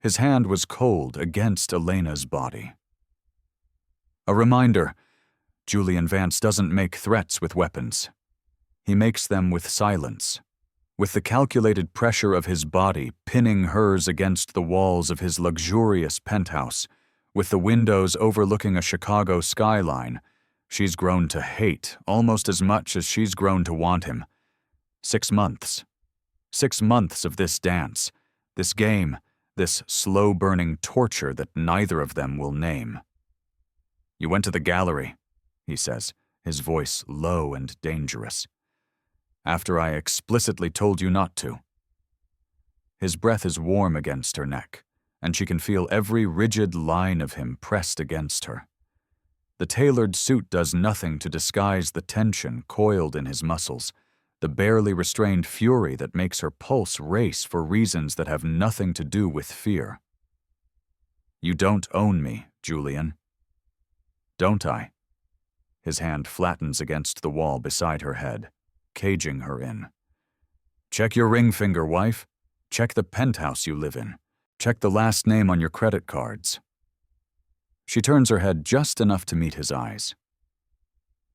His hand was cold against Elena's body. A reminder, Julian Vance doesn't make threats with weapons. He makes them with silence, with the calculated pressure of his body pinning hers against the walls of his luxurious penthouse, with the windows overlooking a Chicago skyline. She's grown to hate almost as much as she's grown to want him. 6 months. 6 months of this dance, this game, this slow-burning torture that neither of them will name. "You went to the gallery," he says, his voice low and dangerous. "After I explicitly told you not to." His breath is warm against her neck, and she can feel every rigid line of him pressed against her. The tailored suit does nothing to disguise the tension coiled in his muscles, the barely restrained fury that makes her pulse race for reasons that have nothing to do with fear. "You don't own me, Julian." "Don't I?" His hand flattens against the wall beside her head, caging her in. "Check your ring finger, wife. Check the penthouse you live in. Check the last name on your credit cards." She turns her head just enough to meet his eyes.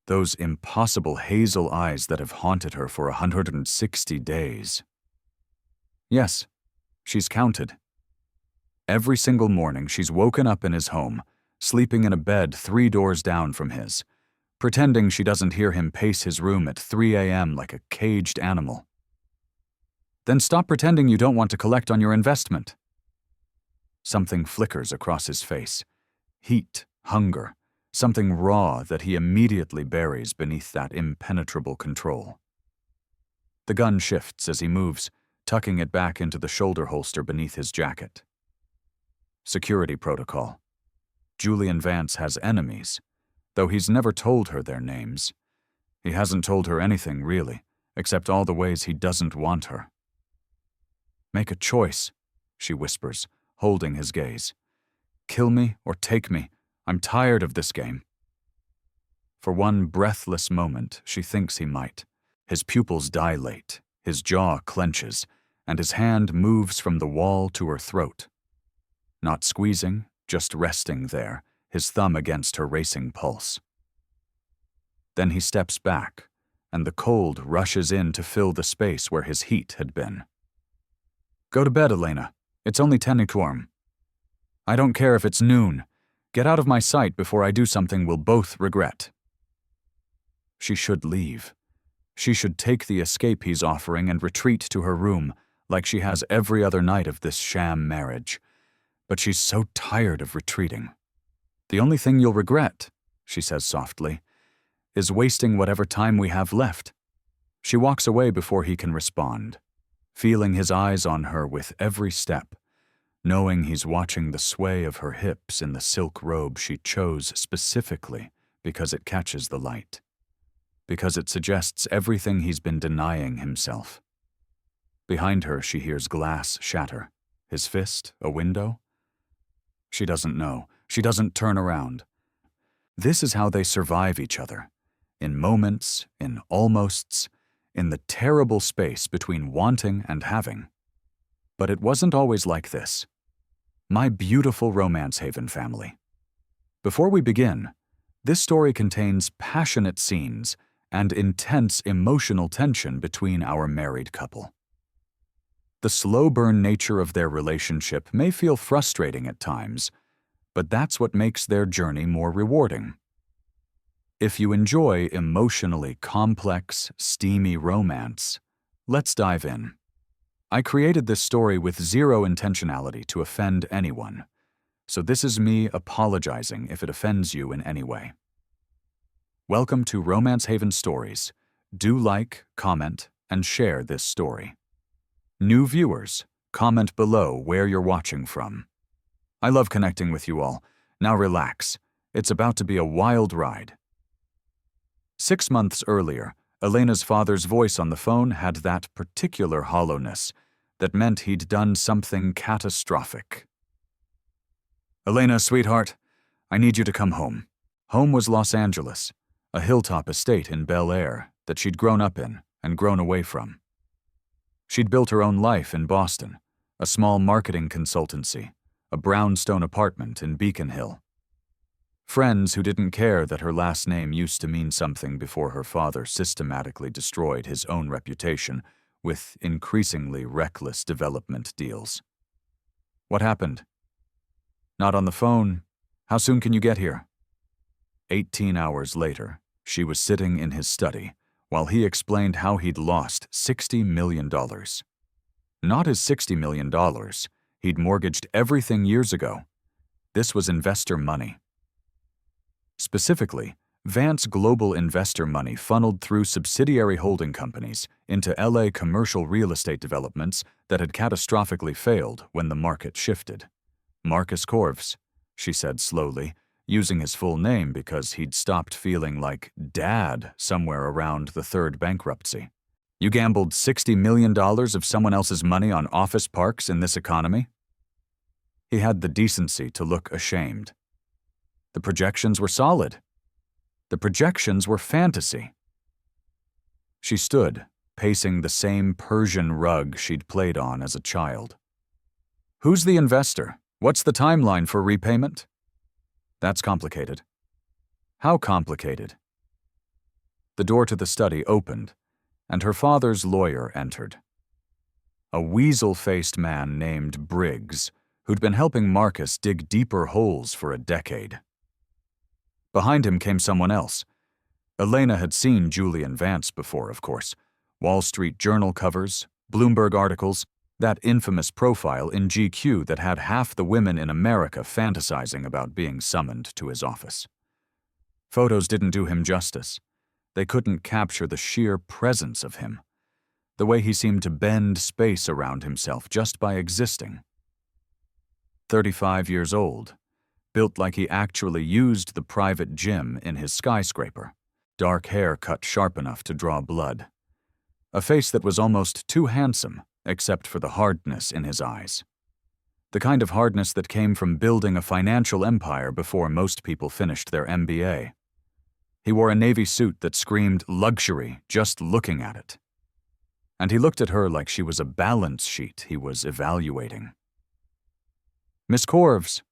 Those impossible hazel eyes that have haunted her for 160 days. Yes, she's counted. Every single morning she's woken up in his home, sleeping in a bed 3 doors down from his, pretending she doesn't hear him pace his room at 3 a.m. like a caged animal. Then stop pretending you don't want to collect on your investment. Something flickers across his face. Heat, hunger, something raw that he immediately buries beneath that impenetrable control. The gun shifts as he moves, tucking it back into the shoulder holster beneath his jacket. Security protocol. Julian Vance has enemies, though he's never told her their names. He hasn't told her anything, really, except all the ways he doesn't want her. "Make a choice," she whispers, holding his gaze. "Kill me or take me. I'm tired of this game." For one breathless moment, she thinks he might. His pupils dilate, his jaw clenches, and his hand moves from the wall to her throat. Not squeezing, just resting there, his thumb against her racing pulse. Then he steps back, and the cold rushes in to fill the space where his heat had been. "Go to bed, Elena. It's only 10 o'clock. I don't care if it's noon. Get out of my sight before I do something we'll both regret." She should leave. She should take the escape he's offering and retreat to her room, like she has every other night of this sham marriage. But she's so tired of retreating. "The only thing you'll regret," she says softly, "is wasting whatever time we have left." She walks away before he can respond, feeling his eyes on her with every step, knowing he's watching the sway of her hips in the silk robe she chose specifically because it catches the light, because it suggests everything he's been denying himself. Behind her, she hears glass shatter. His fist, a window? She doesn't know. She doesn't turn around. This is how they survive each other. In moments, in almosts, in the terrible space between wanting and having. But it wasn't always like this. My beautiful Romance Haven family. Before we begin, this story contains passionate scenes and intense emotional tension between our married couple. The slow-burn nature of their relationship may feel frustrating at times, but that's what makes their journey more rewarding. If you enjoy emotionally complex, steamy romance, let's dive in. I created this story with zero intentionality to offend anyone, so this is me apologizing if it offends you in any way. Welcome to Romance Haven Stories. Do like, comment, and share this story. New viewers, comment below where you're watching from. I love connecting with you all. Now relax. It's about to be a wild ride. 6 months earlier, Elena's father's voice on the phone had that particular hollowness that meant he'd done something catastrophic. "Elena, sweetheart, I need you to come home." Home was Los Angeles, a hilltop estate in Bel Air that she'd grown up in and grown away from. She'd built her own life in Boston, a small marketing consultancy, a brownstone apartment in Beacon Hill. Friends who didn't care that her last name used to mean something before her father systematically destroyed his own reputation with increasingly reckless development deals. What happened? Not on the phone. How soon can you get here? 18 hours later, she was sitting in his study while he explained how he'd lost $60 million. Not his $60 million. He'd mortgaged everything years ago. This was investor money. Specifically, Vance global investor money funneled through subsidiary holding companies into LA commercial real estate developments that had catastrophically failed when the market shifted. Marcus Corves, she said slowly, using his full name because he'd stopped feeling like Dad somewhere around the third bankruptcy. You gambled $60 million of someone else's money on office parks in this economy? He had the decency to look ashamed. The projections were solid. The projections were fantasy. She stood, pacing the same Persian rug she'd played on as a child. Who's the investor? What's the timeline for repayment? That's complicated. How complicated? The door to the study opened, and her father's lawyer entered. A weasel-faced man named Briggs, who'd been helping Marcus dig deeper holes for a decade. Behind him came someone else. Elena had seen Julian Vance before, of course. Wall Street Journal covers, Bloomberg articles, that infamous profile in GQ that had half the women in America fantasizing about being summoned to his office. Photos didn't do him justice. They couldn't capture the sheer presence of him, the way he seemed to bend space around himself just by existing. 35 years old, built like he actually used the private gym in his skyscraper, dark hair cut sharp enough to draw blood. A face that was almost too handsome, except for the hardness in his eyes. The kind of hardness that came from building a financial empire before most people finished their MBA. He wore a navy suit that screamed luxury just looking at it. And he looked at her like she was a balance sheet he was evaluating. Miss Corves.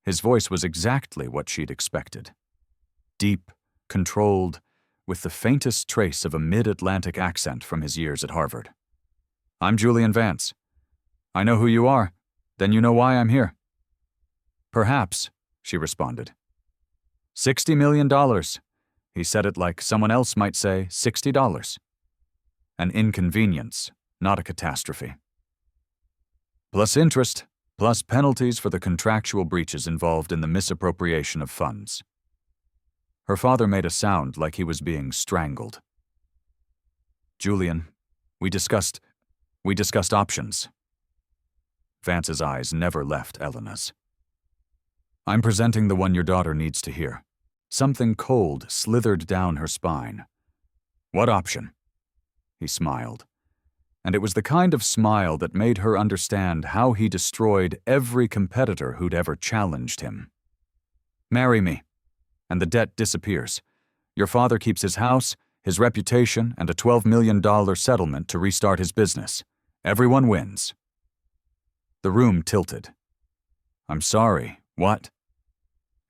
His voice was exactly what she'd expected. Deep, controlled, with the faintest trace of a mid-Atlantic accent from his years at Harvard. I'm Julian Vance. I know who you are. Then you know why I'm here. Perhaps, she responded. $60 million. He said it like someone else might say $60. An inconvenience, not a catastrophe. Plus interest, plus penalties for the contractual breaches involved in the misappropriation of funds. Her father made a sound like he was being strangled. Julian, we discussed options. Vance's eyes never left Elena's. I'm presenting the one your daughter needs to hear. Something cold slithered down her spine. What option? He smiled. And it was the kind of smile that made her understand how he destroyed every competitor who'd ever challenged him. Marry me, and the debt disappears. Your father keeps his house, his reputation, and a $12 million settlement to restart his business. Everyone wins. The room tilted. I'm sorry, what?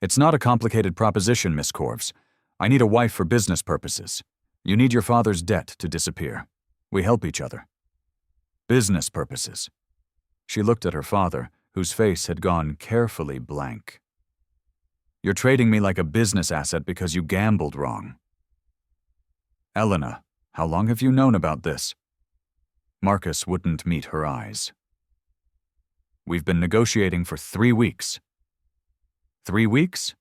It's not a complicated proposition, Miss Corves. I need a wife for business purposes. You need your father's debt to disappear. We help each other. Business purposes. She looked at her father, whose face had gone carefully blank. You're trading me like a business asset because you gambled wrong. Elena, how long have you known about this? Marcus wouldn't meet her eyes. We've been negotiating for 3 weeks. 3 weeks?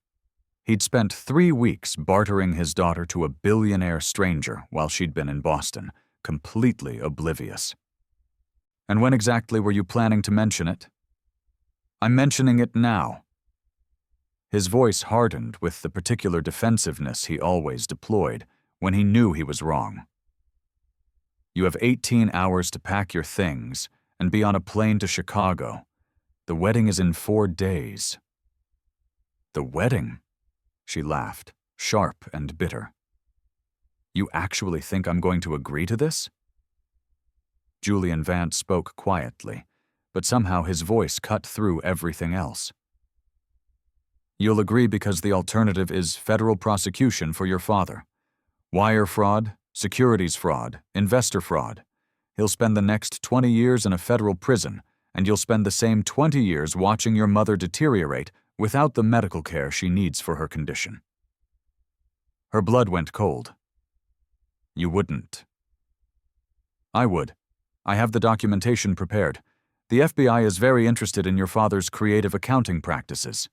He'd spent 3 weeks bartering his daughter to a billionaire stranger while she'd been in Boston, completely oblivious. And when exactly were you planning to mention it? I'm mentioning it now. His voice hardened with the particular defensiveness he always deployed when he knew he was wrong. You have 18 hours to pack your things and be on a plane to Chicago. The wedding is in 4 days. The wedding? She laughed, sharp and bitter. You actually think I'm going to agree to this? Julian Vance spoke quietly, but somehow his voice cut through everything else. You'll agree because the alternative is federal prosecution for your father. Wire fraud, securities fraud, investor fraud. He'll spend the next 20 years in a federal prison, and you'll spend the same 20 years watching your mother deteriorate without the medical care she needs for her condition. Her blood went cold. You wouldn't. I would. I have the documentation prepared. The FBI is very interested in your father's creative accounting practices.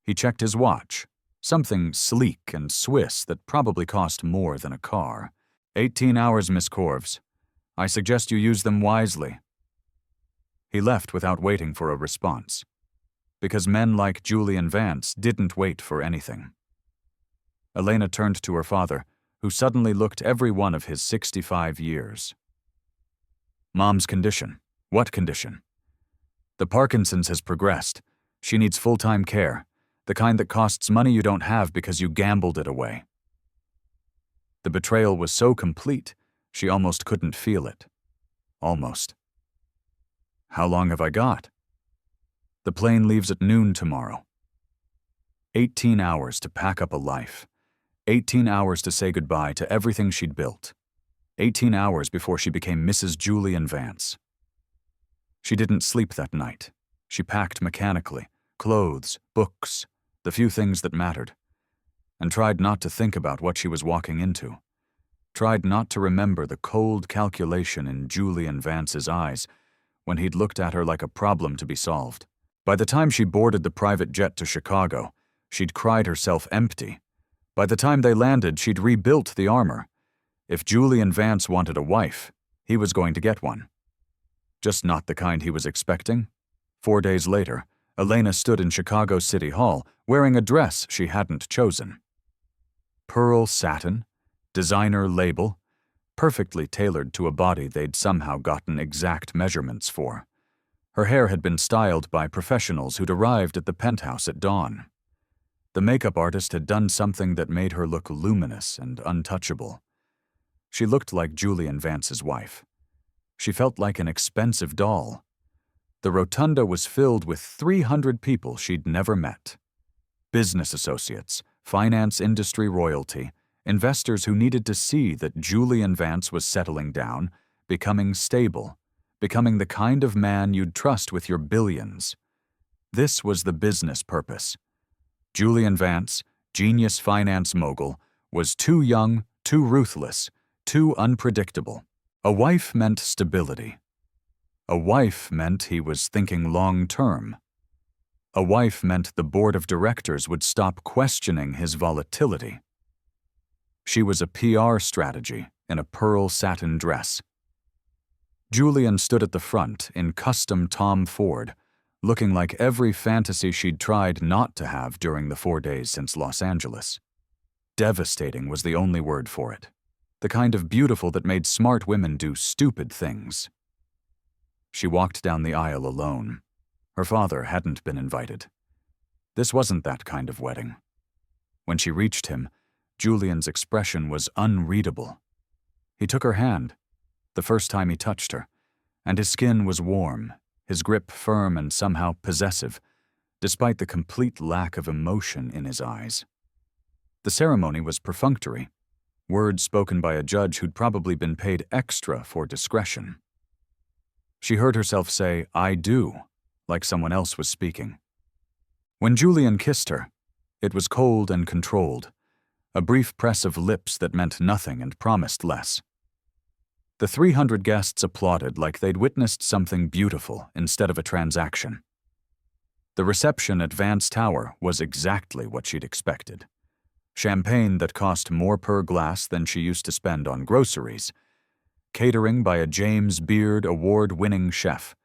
He checked his watch, something sleek and Swiss that probably cost more than a car. 18 hours, Miss Corves. I suggest you use them wisely. He left without waiting for a response, because men like Julian Vance didn't wait for anything. Elena turned to her father, who suddenly looked every one of his 65 years. Mom's condition. What condition? The Parkinson's has progressed. She needs full-time care, the kind that costs money you don't have because you gambled it away. The betrayal was so complete, she almost couldn't feel it. Almost. How long have I got? The plane leaves at noon tomorrow. 18 hours to pack up a life. 18 hours to say goodbye to everything she'd built. 18 hours before she became Mrs. Julian Vance. She didn't sleep that night. She packed mechanically, clothes, books, the few things that mattered, and tried not to think about what she was walking into. Tried not to remember the cold calculation in Julian Vance's eyes when he'd looked at her like a problem to be solved. By the time she boarded the private jet to Chicago, she'd cried herself empty. By the time they landed, she'd rebuilt the armor. If Julian Vance wanted a wife, he was going to get one. Just not the kind he was expecting. 4 days later, Elena stood in Chicago City Hall wearing a dress she hadn't chosen. Pearl satin, designer label, perfectly tailored to a body they'd somehow gotten exact measurements for. Her hair had been styled by professionals who'd arrived at the penthouse at dawn. The makeup artist had done something that made her look luminous and untouchable. She looked like Julian Vance's wife. She felt like an expensive doll. The rotunda was filled with 300 people she'd never met. Business associates, finance industry royalty, investors who needed to see that Julian Vance was settling down, becoming stable, becoming the kind of man you'd trust with your billions. This was the business purpose. Julian Vance, genius finance mogul, was too young, too ruthless, too unpredictable. A wife meant stability. A wife meant he was thinking long-term. A wife meant the board of directors would stop questioning his volatility. She was a PR strategy in a pearl satin dress. Julian stood at the front in custom Tom Ford, looking like every fantasy she'd tried not to have during the 4 days since Los Angeles. Devastating was the only word for it. The kind of beautiful that made smart women do stupid things. She walked down the aisle alone. Her father hadn't been invited. This wasn't that kind of wedding. When she reached him, Julian's expression was unreadable. He took her hand, the first time he touched her, and his skin was warm, his grip firm and somehow possessive, despite the complete lack of emotion in his eyes. The ceremony was perfunctory, words spoken by a judge who'd probably been paid extra for discretion. She heard herself say, "I do," like someone else was speaking. When Julian kissed her, it was cold and controlled, a brief press of lips that meant nothing and promised less. The 300 guests applauded like they'd witnessed something beautiful instead of a transaction. The reception at Vance Tower was exactly what she'd expected. Champagne that cost more per glass than she used to spend on groceries, catering by a James Beard award-winning chef,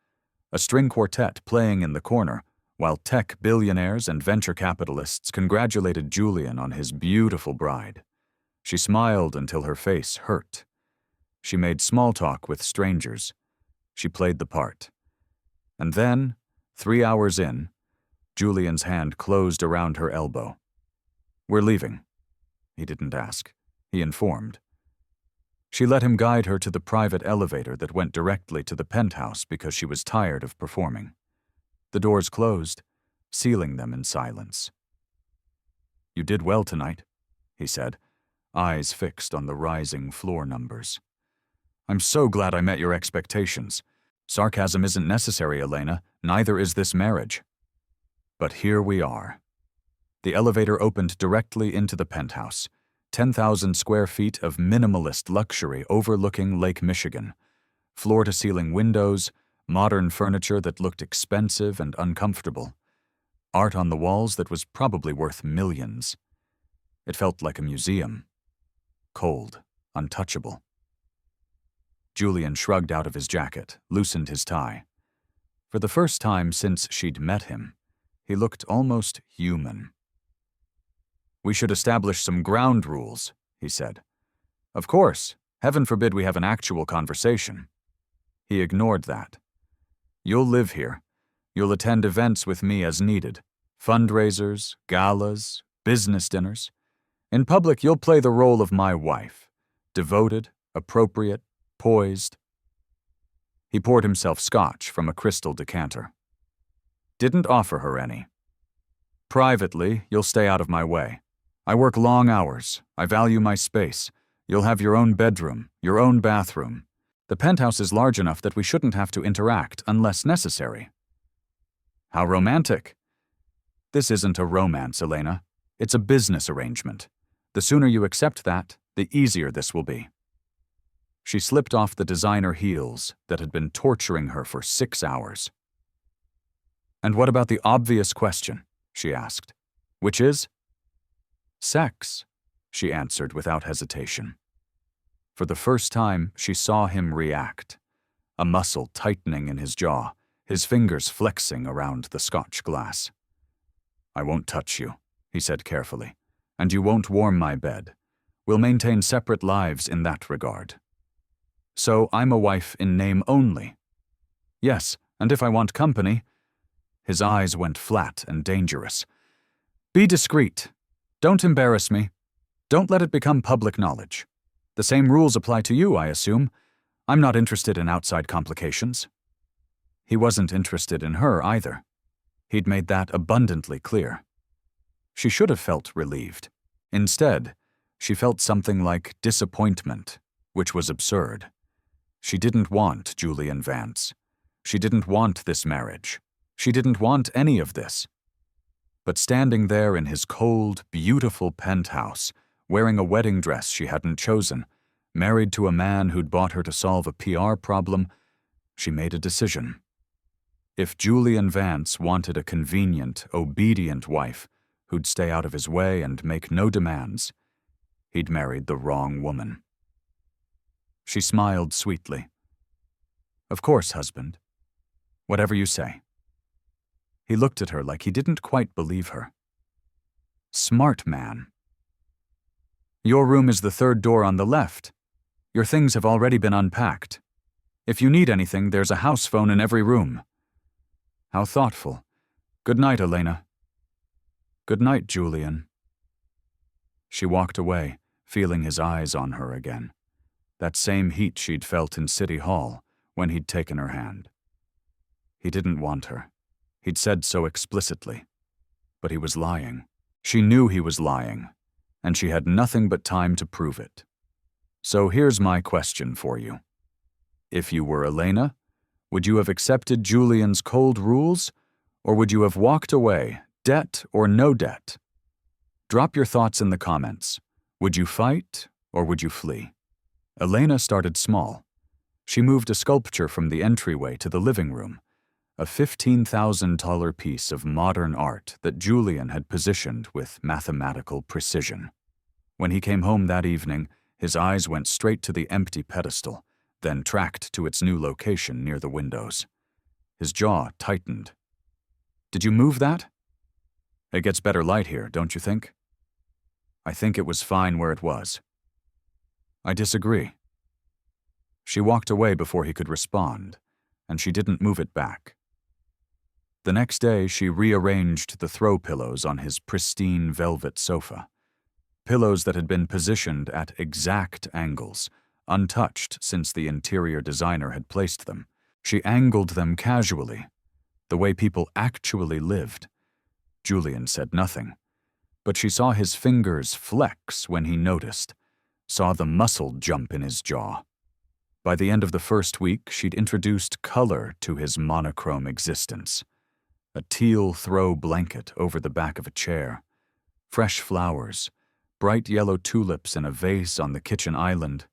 a string quartet playing in the corner, while tech billionaires and venture capitalists congratulated Julian on his beautiful bride. She smiled until her face hurt. She made small talk with strangers. She played the part. And then, 3 hours in, Julian's hand closed around her elbow. "We're leaving." He didn't ask. He informed. She let him guide her to the private elevator that went directly to the penthouse because she was tired of performing. The doors closed, sealing them in silence. "You did well tonight," he said, eyes fixed on the rising floor numbers. "I'm so glad I met your expectations. Sarcasm isn't necessary, Elena, neither is this marriage." But here we are. The elevator opened directly into the penthouse, 10,000 square feet of minimalist luxury overlooking Lake Michigan, floor-to-ceiling windows, modern furniture that looked expensive and uncomfortable, art on the walls that was probably worth millions. It felt like a museum. Cold, untouchable. Julian shrugged out of his jacket, loosened his tie. For the first time since she'd met him, he looked almost human. "We should establish some ground rules," he said. "Of course, heaven forbid we have an actual conversation." He ignored that. "You'll live here. You'll attend events with me as needed. Fundraisers, galas, business dinners. In public, you'll play the role of my wife. Devoted, appropriate, poised." He poured himself scotch from a crystal decanter. "Didn't offer her any. Privately, you'll stay out of my way. I work long hours. I value my space. You'll have your own bedroom, your own bathroom. The penthouse is large enough that we shouldn't have to interact unless necessary." "How romantic." "This isn't a romance, Elena. It's a business arrangement. The sooner you accept that, the easier this will be." She slipped off the designer heels that had been torturing her for 6 hours. "And what about the obvious question?" she asked. "Which is?" "Sex," she answered without hesitation. For the first time, she saw him react, a muscle tightening in his jaw, his fingers flexing around the scotch glass. "I won't touch you," he said carefully, "and you won't warm my bed. We'll maintain separate lives in that regard." "So I'm a wife in name only?" "Yes, and if I want company—" His eyes went flat and dangerous. "Be discreet. Don't embarrass me. Don't let it become public knowledge. The same rules apply to you, I assume. I'm not interested in outside complications." He wasn't interested in her either. He'd made that abundantly clear. She should have felt relieved. Instead, she felt something like disappointment, which was absurd. She didn't want Julian Vance. She didn't want this marriage. She didn't want any of this. But standing there in his cold, beautiful penthouse, wearing a wedding dress she hadn't chosen, married to a man who'd bought her to solve a PR problem, she made a decision. If Julian Vance wanted a convenient, obedient wife who'd stay out of his way and make no demands, he'd married the wrong woman. She smiled sweetly. "Of course, husband. Whatever you say." He looked at her like he didn't quite believe her. Smart man. "Your room is the third door on the left. Your things have already been unpacked. If you need anything, there's a house phone in every room." How thoughtful. "Good night, Elena." "Good night, Julian." She walked away, feeling his eyes on her again. That same heat she'd felt in City Hall when he'd taken her hand. He didn't want her. He'd said so explicitly. But he was lying. She knew he was lying, and she had nothing but time to prove it. So here's my question for you. If you were Elena, would you have accepted Julian's cold rules, or would you have walked away, debt or no debt? Drop your thoughts in the comments. Would you fight, or would you flee? Elena started small. She moved a sculpture from the entryway to the living room, a $15,000 piece of modern art that Julian had positioned with mathematical precision. When he came home that evening, his eyes went straight to the empty pedestal, then tracked to its new location near the windows. His jaw tightened. "Did you move that?" "It gets better light here, don't you think?" "I think it was fine where it was." "I disagree." She walked away before he could respond, and she didn't move it back. The next day, she rearranged the throw pillows on his pristine velvet sofa. Pillows that had been positioned at exact angles, untouched since the interior designer had placed them. She angled them casually, the way people actually lived. Julian said nothing, but she saw his fingers flex when he noticed, saw the muscle jump in his jaw. By the end of the first week, she'd introduced color to his monochrome existence. A teal throw blanket over the back of a chair, fresh flowers, bright yellow tulips in a vase on the kitchen island,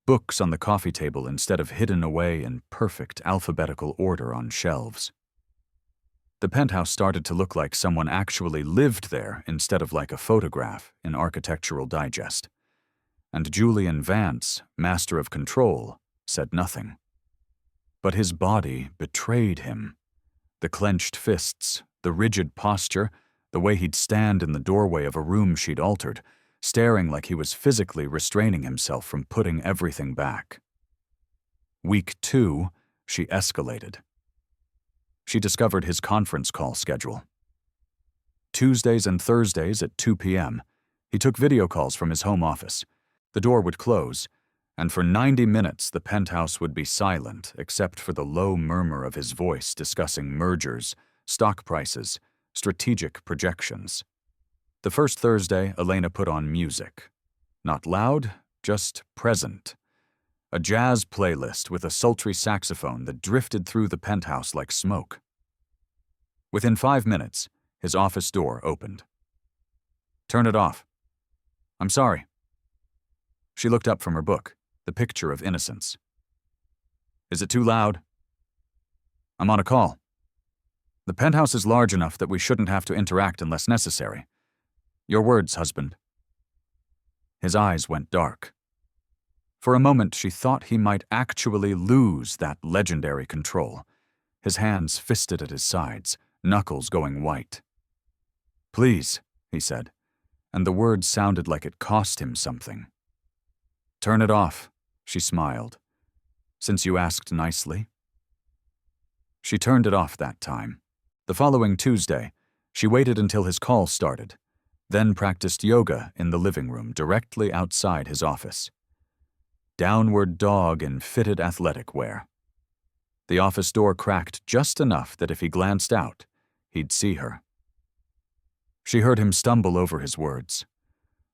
books on the coffee table instead of hidden away in perfect alphabetical order on shelves. The penthouse started to look like someone actually lived there instead of like a photograph in Architectural Digest. And Julian Vance, master of control, said nothing. But his body betrayed him. The clenched fists, the rigid posture, the way he'd stand in the doorway of a room she'd altered, staring like he was physically restraining himself from putting everything back. Week 2, she escalated. She discovered his conference call schedule. Tuesdays and Thursdays at 2 p.m., he took video calls from his home office. The door would close, and for 90 minutes the penthouse would be silent except for the low murmur of his voice discussing mergers, stock prices, strategic projections. The first Thursday, Elena put on music. Not loud, just present. A jazz playlist with a sultry saxophone that drifted through the penthouse like smoke. Within 5 minutes, his office door opened. "Turn it off." "I'm sorry." She looked up from her book, The Picture of Innocence. "Is it too loud?" "I'm on a call. The penthouse is large enough that we shouldn't have to interact unless necessary. Your words, husband." His eyes went dark. For a moment, she thought he might actually lose that legendary control, his hands fisted at his sides, knuckles going white. "Please," he said, and the words sounded like it cost him something. "Turn it off," she smiled. "Since you asked nicely." She turned it off that time. The following Tuesday, she waited until his call started, then practiced yoga in the living room directly outside his office. Downward dog in fitted athletic wear. The office door cracked just enough that if he glanced out, he'd see her. She heard him stumble over his words,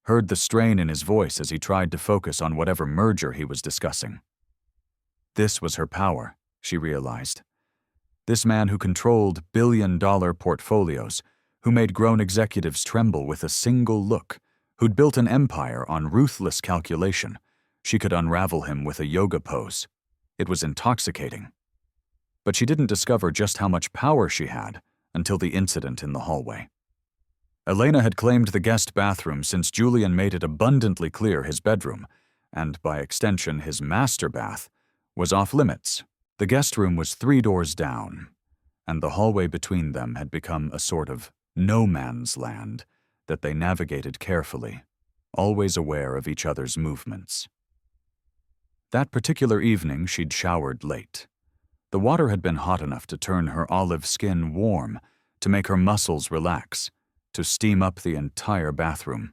heard the strain in his voice as he tried to focus on whatever merger he was discussing. This was her power, she realized. This man who controlled billion-dollar portfolios, who made grown executives tremble with a single look, who'd built an empire on ruthless calculation. She could unravel him with a yoga pose. It was intoxicating. But she didn't discover just how much power she had until the incident in the hallway. Elena had claimed the guest bathroom since Julian made it abundantly clear his bedroom, and by extension his master bath, was off limits. The guest room was 3 doors down, and the hallway between them had become a sort of no man's land that they navigated carefully, always aware of each other's movements. That particular evening she'd showered late. The water had been hot enough to turn her olive skin warm, to make her muscles relax, to steam up the entire bathroom.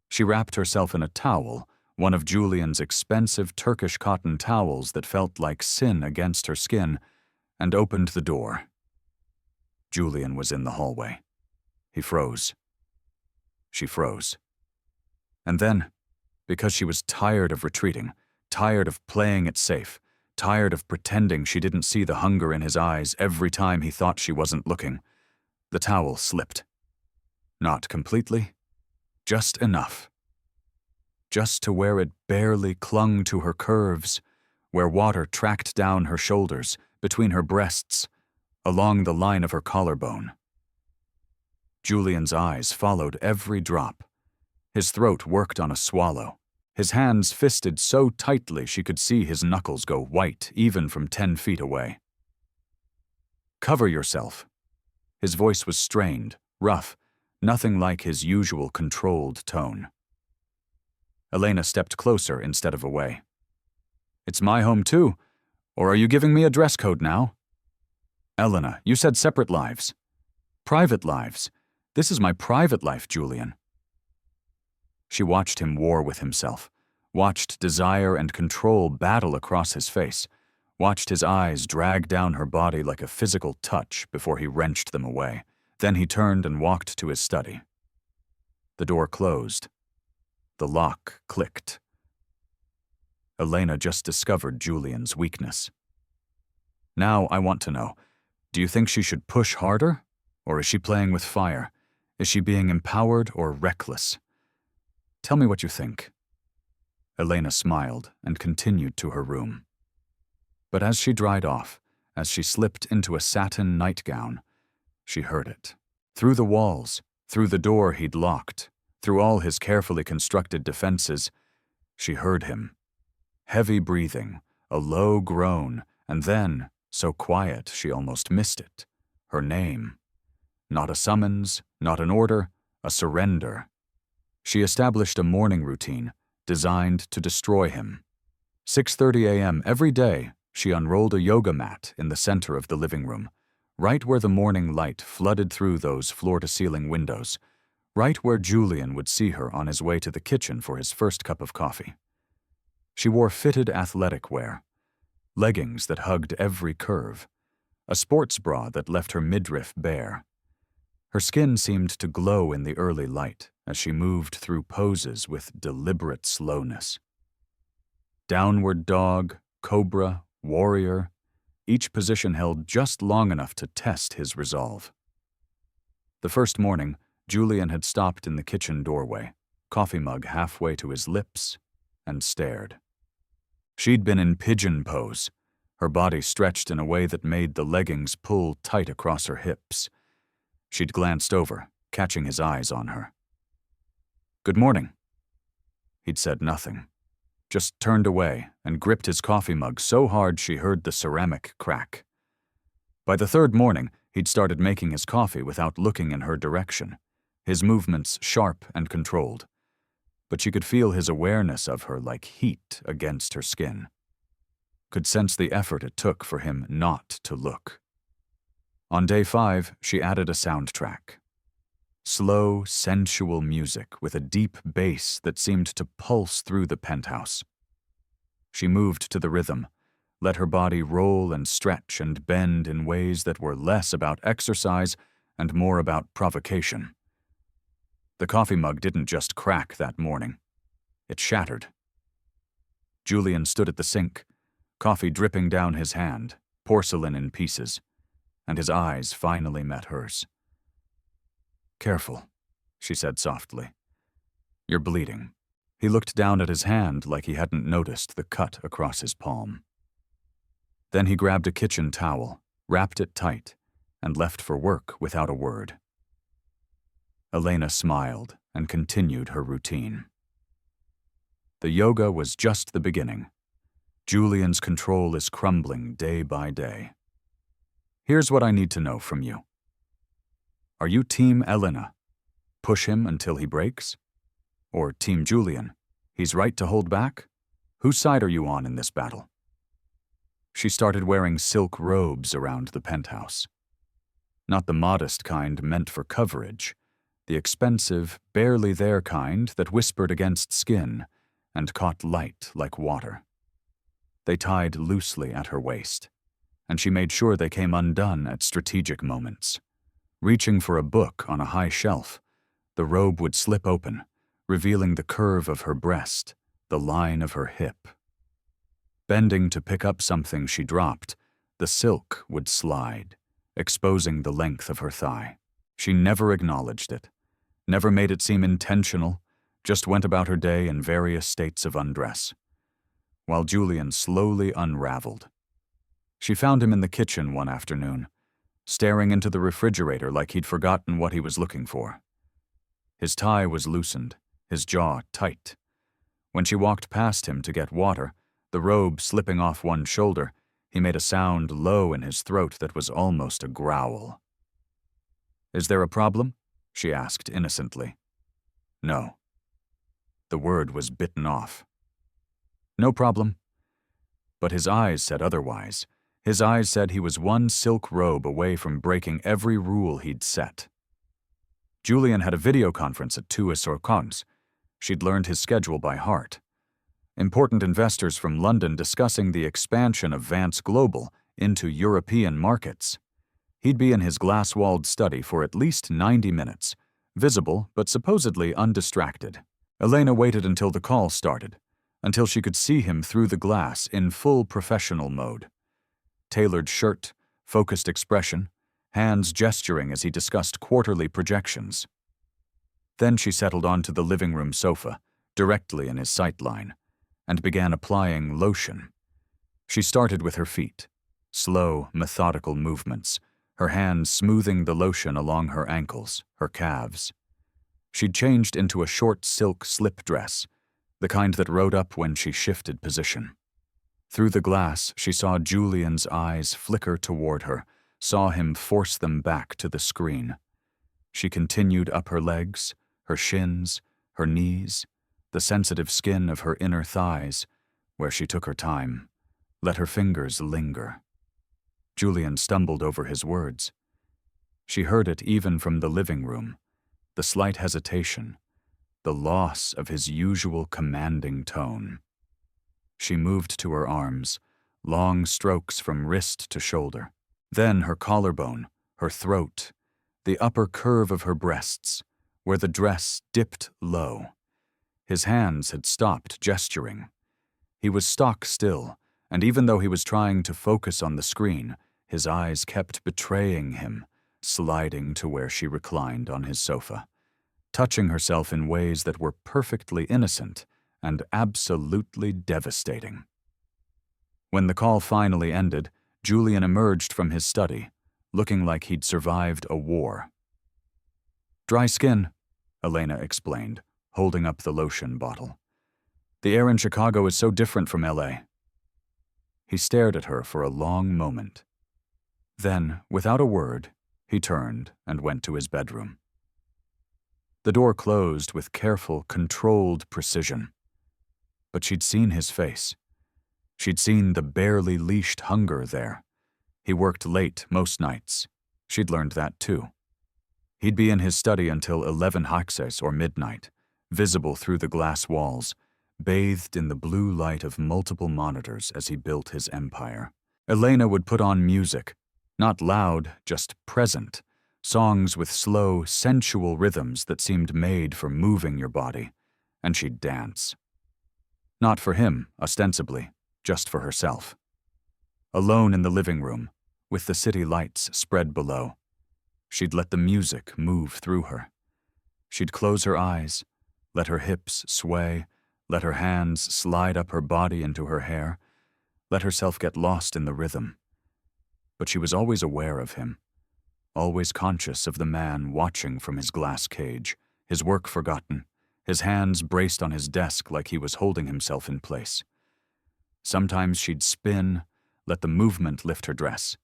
She wrapped herself in a towel, one of Julian's expensive Turkish cotton towels that felt like sin against her skin, and opened the door. Julian was in the hallway. He froze. She froze. And then, because she was tired of retreating, tired of playing it safe, tired of pretending she didn't see the hunger in his eyes every time he thought she wasn't looking, the towel slipped. Not completely, just enough. Just to where it barely clung to her curves, where water tracked down her shoulders, between her breasts, along the line of her collarbone. Julian's eyes followed every drop. His throat worked on a swallow. His hands fisted so tightly she could see his knuckles go white even from 10 feet away. "Cover yourself." His voice was strained, rough, nothing like his usual controlled tone. Elena stepped closer instead of away. "It's my home too, or are you giving me a dress code now?" "Elena, you said separate lives." "Private lives. This is my private life, Julian." She watched him war with himself, watched desire and control battle across his face, watched his eyes drag down her body like a physical touch before he wrenched them away. Then he turned and walked to his study. The door closed. The lock clicked. Elena just discovered Julian's weakness. Now I want to know, do you think she should push harder? Or is she playing with fire? Is she being empowered or reckless? Tell me what you think. Elena smiled and continued to her room. But as she dried off, as she slipped into a satin nightgown, she heard it. Through the walls, through the door he'd locked, through all his carefully constructed defenses, she heard him. Heavy breathing, a low groan, and then, so quiet she almost missed it, her name. Not a summons, not an order, a surrender. She established a morning routine designed to destroy him. 6:30 a.m. every day, she unrolled a yoga mat in the center of the living room, right where the morning light flooded through those floor-to-ceiling windows, right where Julian would see her on his way to the kitchen for his first cup of coffee. She wore fitted athletic wear, leggings that hugged every curve, a sports bra that left her midriff bare. Her skin seemed to glow in the early light as she moved through poses with deliberate slowness. Downward dog, cobra, warrior, each position held just long enough to test his resolve. The first morning, Julian had stopped in the kitchen doorway, coffee mug halfway to his lips, and stared. She'd been in pigeon pose, her body stretched in a way that made the leggings pull tight across her hips. She'd glanced over, catching his eyes on her. "Good morning." He'd said nothing, just turned away and gripped his coffee mug so hard she heard the ceramic crack. By the third morning, he'd started making his coffee without looking in her direction, his movements sharp and controlled. But she could feel his awareness of her like heat against her skin. Could sense the effort it took for him not to look. On day 5, she added a soundtrack. Slow, sensual music with a deep bass that seemed to pulse through the penthouse. She moved to the rhythm, let her body roll and stretch and bend in ways that were less about exercise and more about provocation. The coffee mug didn't just crack that morning. It shattered. Julian stood at the sink, coffee dripping down his hand, porcelain in pieces, and his eyes finally met hers. "Careful," she said softly. "You're bleeding." He looked down at his hand like he hadn't noticed the cut across his palm. Then he grabbed a kitchen towel, wrapped it tight, and left for work without a word. Elena smiled and continued her routine. The yoga was just the beginning. Julian's control is crumbling day by day. Here's what I need to know from you. Are you Team Elena? Push him until he breaks? Or Team Julian? He's right to hold back? Whose side are you on in this battle? She started wearing silk robes around the penthouse. Not the modest kind meant for coverage, the expensive, barely there kind that whispered against skin and caught light like water. They tied loosely at her waist, and she made sure they came undone at strategic moments. Reaching for a book on a high shelf, the robe would slip open, revealing the curve of her breast, the line of her hip. Bending to pick up something she dropped, the silk would slide, exposing the length of her thigh. She never acknowledged it, never made it seem intentional, just went about her day in various states of undress, while Julian slowly unraveled. She found him in the kitchen one afternoon, staring into the refrigerator like he'd forgotten what he was looking for. His tie was loosened, his jaw tight. When she walked past him to get water, the robe slipping off one shoulder, he made a sound low in his throat that was almost a growl. "Is there a problem?" she asked innocently. "No." The word was bitten off. "No problem." But his eyes said otherwise. His eyes said he was one silk robe away from breaking every rule he'd set. Julian had a video conference at 2 Cons. She'd learned his schedule by heart. Important investors from London discussing the expansion of Vance Global into European markets. He'd be in his glass-walled study for at least 90 minutes, visible but supposedly undistracted. Elena waited until the call started, until she could see him through the glass in full professional mode. Tailored shirt, focused expression, hands gesturing as he discussed quarterly projections. Then she settled onto the living room sofa, directly in his sight line, and began applying lotion. She started with her feet, slow, methodical movements, her hands smoothing the lotion along her ankles, her calves. She'd changed into a short silk slip dress, the kind that rode up when she shifted position. Through the glass, she saw Julian's eyes flicker toward her, saw him force them back to the screen. She continued up her legs, her shins, her knees, the sensitive skin of her inner thighs, where she took her time, let her fingers linger. Julian stumbled over his words. She heard it even from the living room, the slight hesitation, the loss of his usual commanding tone. She moved to her arms, long strokes from wrist to shoulder. Then her collarbone, her throat, the upper curve of her breasts, where the dress dipped low. His hands had stopped gesturing. He was stock still, and even though he was trying to focus on the screen, his eyes kept betraying him, sliding to where she reclined on his sofa, touching herself in ways that were perfectly innocent and absolutely devastating. When the call finally ended, Julian emerged from his study, looking like he'd survived a war. "Dry skin," Elena explained, holding up the lotion bottle. "The air in Chicago is so different from LA." He stared at her for a long moment. Then, without a word, he turned and went to his bedroom. The door closed with careful, controlled precision. But she'd seen his face. She'd seen the barely leashed hunger there. He worked late most nights. She'd learned that too. He'd be in his study until 11 haxes or midnight, visible through the glass walls, bathed in the blue light of multiple monitors as he built his empire. Elena would put on music, not loud, just present, songs with slow, sensual rhythms that seemed made for moving your body, and she'd dance. Not for him, ostensibly, just for herself. Alone in the living room, with the city lights spread below, she'd let the music move through her. She'd close her eyes, let her hips sway, let her hands slide up her body into her hair, let herself get lost in the rhythm. But she was always aware of him, always conscious of the man watching from his glass cage, his work forgotten, his hands braced on his desk like he was holding himself in place. Sometimes she'd spin, let the movement lift her dress.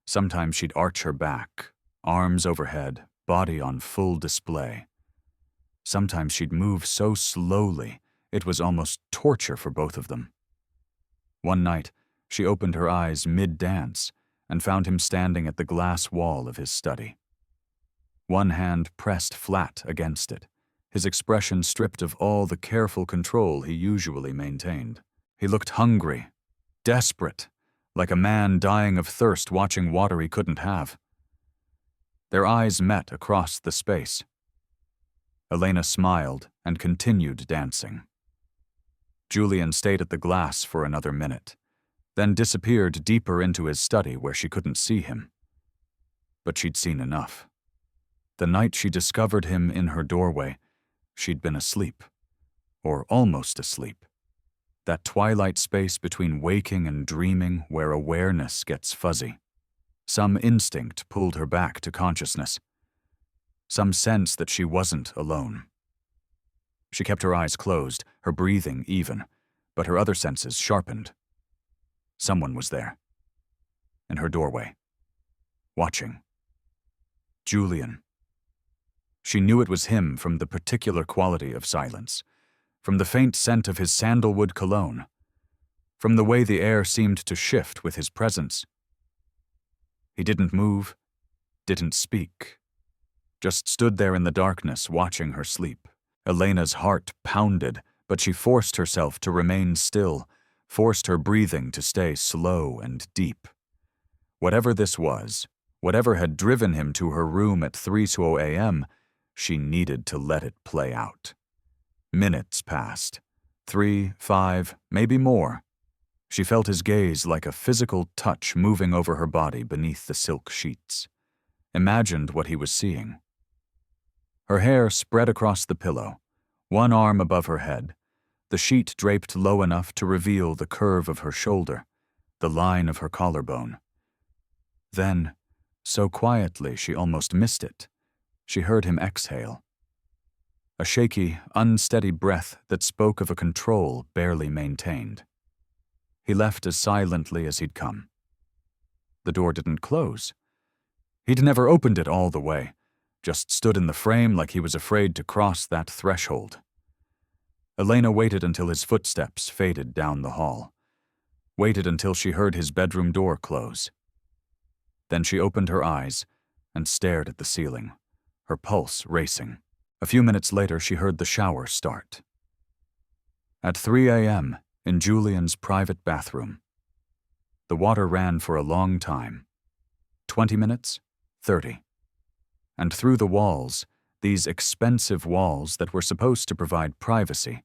Sometimes she'd arch her back, arms overhead, body on full display. Sometimes she'd move so slowly, it was almost torture for both of them. One night, she opened her eyes mid-dance and found him standing at the glass wall of his study. One hand pressed flat against it, his expression stripped of all the careful control he usually maintained. He looked hungry, desperate, like a man dying of thirst watching water he couldn't have. Their eyes met across the space. Elena smiled and continued dancing. Julian stayed at the glass for another minute, then disappeared deeper into his study where she couldn't see him. But she'd seen enough. The night she discovered him in her doorway, she'd been asleep, or almost asleep. That twilight space between waking and dreaming where awareness gets fuzzy. Some instinct pulled her back to consciousness. Some sense that she wasn't alone. She kept her eyes closed, her breathing even, but her other senses sharpened. Someone was there. In her doorway. Watching. Julian. She knew it was him from the particular quality of silence, from the faint scent of his sandalwood cologne, from the way the air seemed to shift with his presence. He didn't move, didn't speak, just stood there in the darkness watching her sleep. Elena's heart pounded, but she forced herself to remain still, forced her breathing to stay slow and deep. Whatever this was, whatever had driven him to her room at 3:20 a.m., she needed to let it play out. Minutes passed. 3, 5, maybe more. She felt his gaze like a physical touch moving over her body beneath the silk sheets. Imagined what he was seeing. Her hair spread across the pillow, one arm above her head, the sheet draped low enough to reveal the curve of her shoulder, the line of her collarbone. Then, so quietly she almost missed it, she heard him exhale. A shaky, unsteady breath that spoke of a control barely maintained. He left as silently as he'd come. The door didn't close. He'd never opened it all the way, just stood in the frame like he was afraid to cross that threshold. Elena waited until his footsteps faded down the hall. Waited until she heard his bedroom door close. Then she opened her eyes and stared at the ceiling, her pulse racing. A few minutes later, she heard the shower start. At 3 a.m., in Julian's private bathroom. The water ran for a long time. 20 minutes, 30. And through the walls, these expensive walls that were supposed to provide privacy,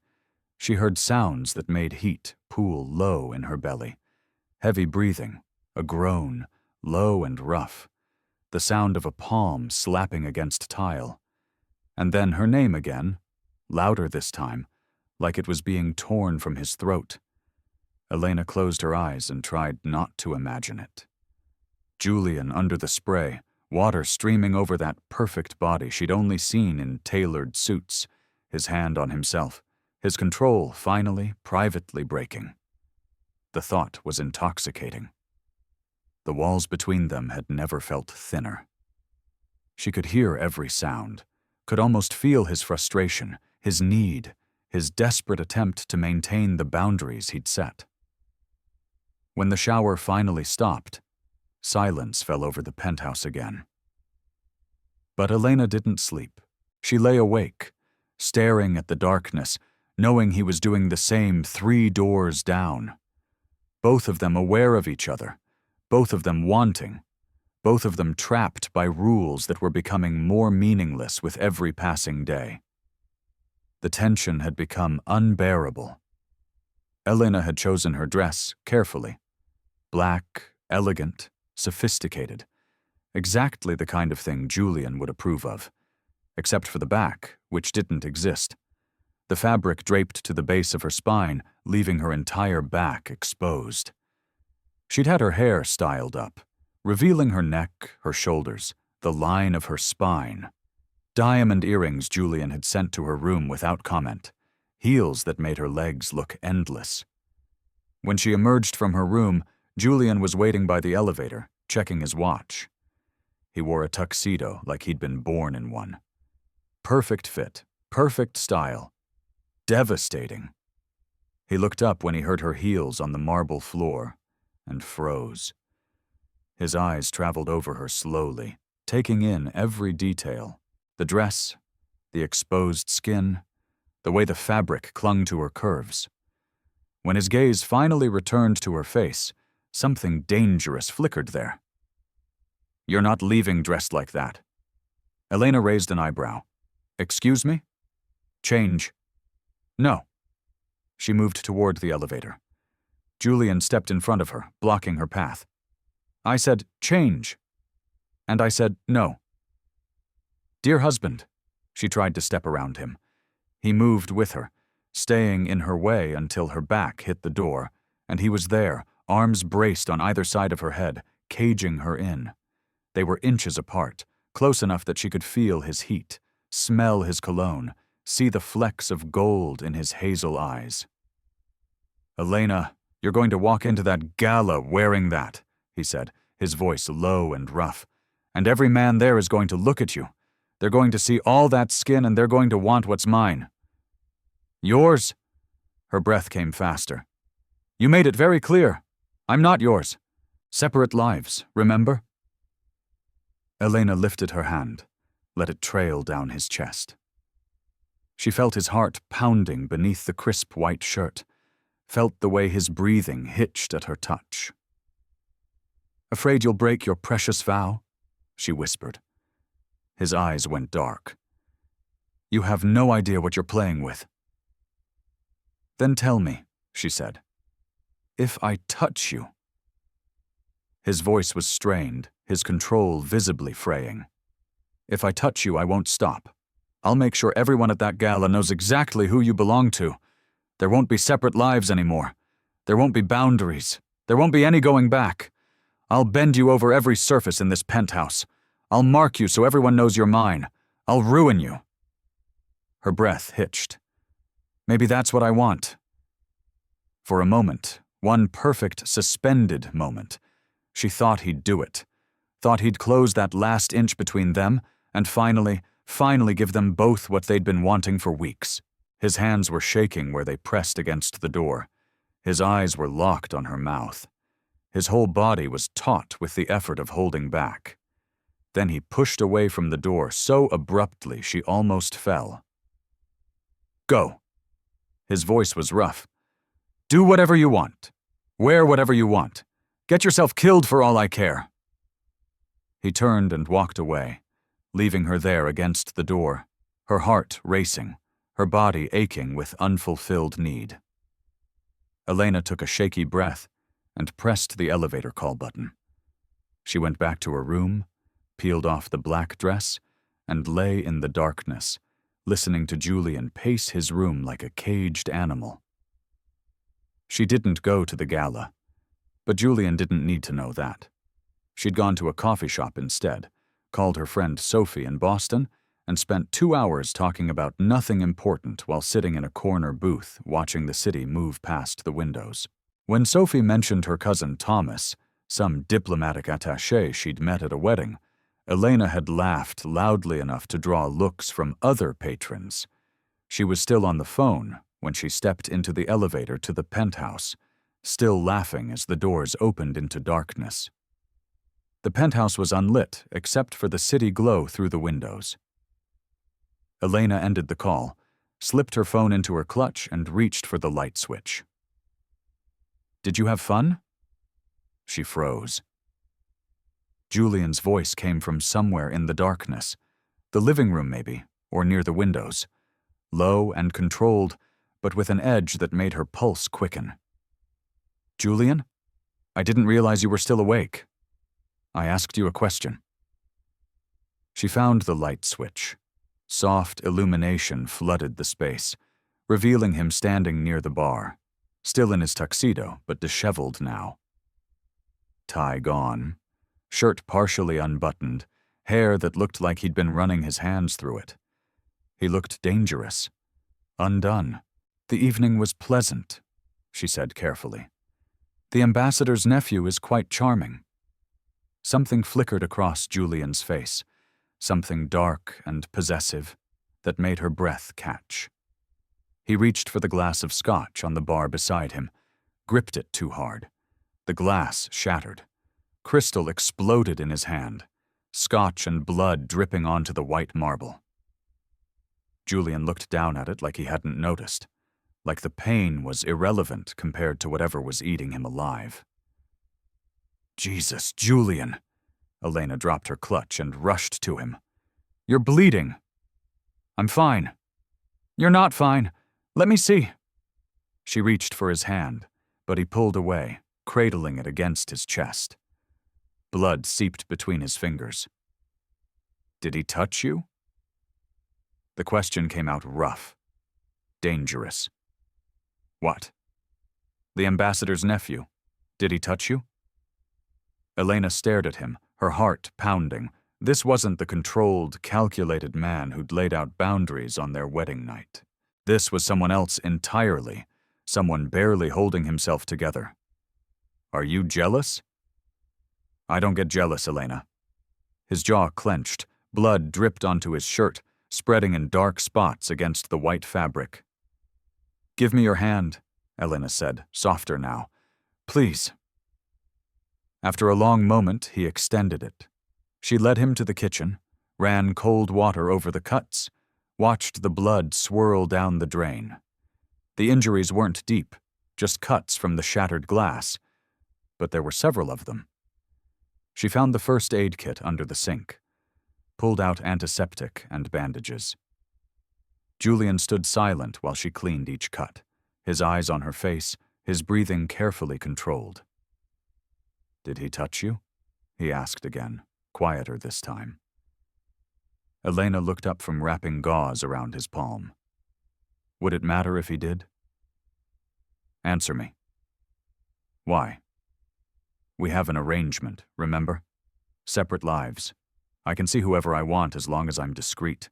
she heard sounds that made heat pool low in her belly. Heavy breathing, a groan, low and rough, the sound of a palm slapping against tile. And then her name again, louder this time, like it was being torn from his throat. Elena closed her eyes and tried not to imagine it. Julian under the spray, water streaming over that perfect body she'd only seen in tailored suits, his hand on himself, his control finally, privately breaking. The thought was intoxicating. The walls between them had never felt thinner. She could hear every sound, could almost feel his frustration, his need, his desperate attempt to maintain the boundaries he'd set. When the shower finally stopped, silence fell over the penthouse again. But Elena didn't sleep. She lay awake, staring at the darkness, knowing he was doing the same 3 doors down. Both of them aware of each other, both of them wanting, both of them trapped by rules that were becoming more meaningless with every passing day. The tension had become unbearable. Elena had chosen her dress carefully. Black, elegant, sophisticated. Exactly the kind of thing Julian would approve of, except for the back, which didn't exist. The fabric draped to the base of her spine, leaving her entire back exposed. She'd had her hair styled up, revealing her neck, her shoulders, the line of her spine. Diamond earrings Julian had sent to her room without comment, heels that made her legs look endless. When she emerged from her room, Julian was waiting by the elevator, checking his watch. He wore a tuxedo like he'd been born in one. Perfect fit, perfect style. Devastating. He looked up when he heard her heels on the marble floor and froze. His eyes traveled over her slowly, taking in every detail. The dress, the exposed skin, the way the fabric clung to her curves. When his gaze finally returned to her face, something dangerous flickered there. "You're not leaving dressed like that." Elena raised an eyebrow. "Excuse me?" "Change." "No." She moved toward the elevator. Julian stepped in front of her, blocking her path. "I said, change." And I said, "No." "Dear husband." She tried to step around him. He moved with her, staying in her way until her back hit the door, and he was there, arms braced on either side of her head, caging her in. They were inches apart, close enough that she could feel his heat, smell his cologne, see the flecks of gold in his hazel eyes. "Elena, you're going to walk into that gala wearing that," he said, his voice low and rough. "And every man there is going to look at you. They're going to see all that skin and they're going to want what's mine." "Yours?" Her breath came faster. "You made it very clear. I'm not yours. Separate lives, remember?" Elena lifted her hand, let it trail down his chest. She felt his heart pounding beneath the crisp white shirt, felt the way his breathing hitched at her touch. "Afraid you'll break your precious vow?" she whispered. His eyes went dark. "You have no idea what you're playing with." "Then tell me," she said. "If I touch you." His voice was strained, his control visibly fraying. "If I touch you, I won't stop. I'll make sure everyone at that gala knows exactly who you belong to. There won't be separate lives anymore. There won't be boundaries. There won't be any going back. I'll bend you over every surface in this penthouse. I'll mark you so everyone knows you're mine. I'll ruin you." Her breath hitched. Maybe that's what I want. For a moment, one perfect suspended moment, she thought he'd do it, thought he'd close that last inch between them and finally give them both what they'd been wanting for weeks. His hands were shaking where they pressed against the door. His eyes were locked on her mouth. His whole body was taut with the effort of holding back. Then he pushed away from the door so abruptly she almost fell. "Go." His voice was rough. "Do whatever you want. Wear whatever you want. Get yourself killed for all I care." He turned and walked away, leaving her there against the door, her heart racing, her body aching with unfulfilled need. Elena took a shaky breath and pressed the elevator call button. She went back to her room, peeled off the black dress, and lay in the darkness, listening to Julian pace his room like a caged animal. She didn't go to the gala, but Julian didn't need to know that. She'd gone to a coffee shop instead, called her friend Sophie in Boston, and spent 2 hours talking about nothing important while sitting in a corner booth watching the city move past the windows. When Sophie mentioned her cousin Thomas, some diplomatic attaché she'd met at a wedding, Elena had laughed loudly enough to draw looks from other patrons. She was still on the phone when she stepped into the elevator to the penthouse, still laughing as the doors opened into darkness. The penthouse was unlit except for the city glow through the windows. Elena ended the call, slipped her phone into her clutch, and reached for the light switch. "Did you have fun?" She froze. Julian's voice came from somewhere in the darkness, the living room maybe, or near the windows, low and controlled, but with an edge that made her pulse quicken. "Julian, I didn't realize you were still awake. I asked you a question." She found the light switch. Soft illumination flooded the space, revealing him standing near the bar, still in his tuxedo, but disheveled now. Tie gone, shirt partially unbuttoned, hair that looked like he'd been running his hands through it. He looked dangerous, undone. "The evening was pleasant," she said carefully. "The ambassador's nephew is quite charming." Something flickered across Julian's face, something dark and possessive that made her breath catch. He reached for the glass of scotch on the bar beside him, gripped it too hard. The glass shattered. Crystal exploded in his hand, scotch and blood dripping onto the white marble. Julian looked down at it like he hadn't noticed, like the pain was irrelevant compared to whatever was eating him alive. "Jesus, Julian!" Elena dropped her clutch and rushed to him. "You're bleeding." "I'm fine." "You're not fine. Let me see." She reached for his hand, but he pulled away, cradling it against his chest. Blood seeped between his fingers. "Did he touch you?" The question came out rough, dangerous. "What?" "The ambassador's nephew. Did he touch you?" Elena stared at him, her heart pounding. This wasn't the controlled, calculated man who'd laid out boundaries on their wedding night. This was someone else entirely, someone barely holding himself together. "Are you jealous?" "I don't get jealous, Elena." His jaw clenched, blood dripped onto his shirt, spreading in dark spots against the white fabric. "Give me your hand," Elena said, softer now. "Please." After a long moment, he extended it. She led him to the kitchen, ran cold water over the cuts, watched the blood swirl down the drain. The injuries weren't deep, just cuts from the shattered glass, but there were several of them. She found the first aid kit under the sink, pulled out antiseptic and bandages. Julian stood silent while she cleaned each cut, his eyes on her face, his breathing carefully controlled. "Did he touch you?" he asked again, quieter this time. Elena looked up from wrapping gauze around his palm. Would it matter if he did? "Answer me." "Why?" "We have an arrangement, remember? Separate lives. I can see whoever I want as long as I'm discreet."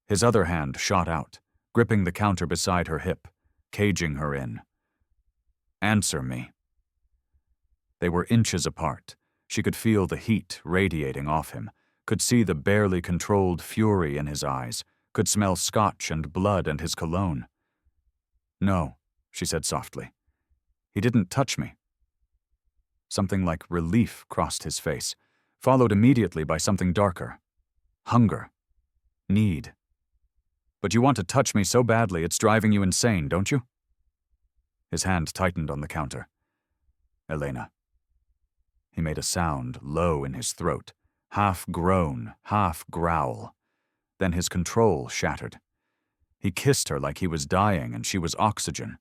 His other hand shot out, gripping the counter beside her hip, caging her in. "Answer me." They were inches apart. She could feel the heat radiating off him, could see the barely controlled fury in his eyes, could smell scotch and blood and his cologne. "No," she said softly. "He didn't touch me." Something like relief crossed his face, followed immediately by something darker. Hunger. Need. "But you want to touch me so badly it's driving you insane, don't you?" His hand tightened on the counter. "Elena." He made a sound low in his throat, half groan, half growl. Then his control shattered. He kissed her like he was dying and she was oxygen.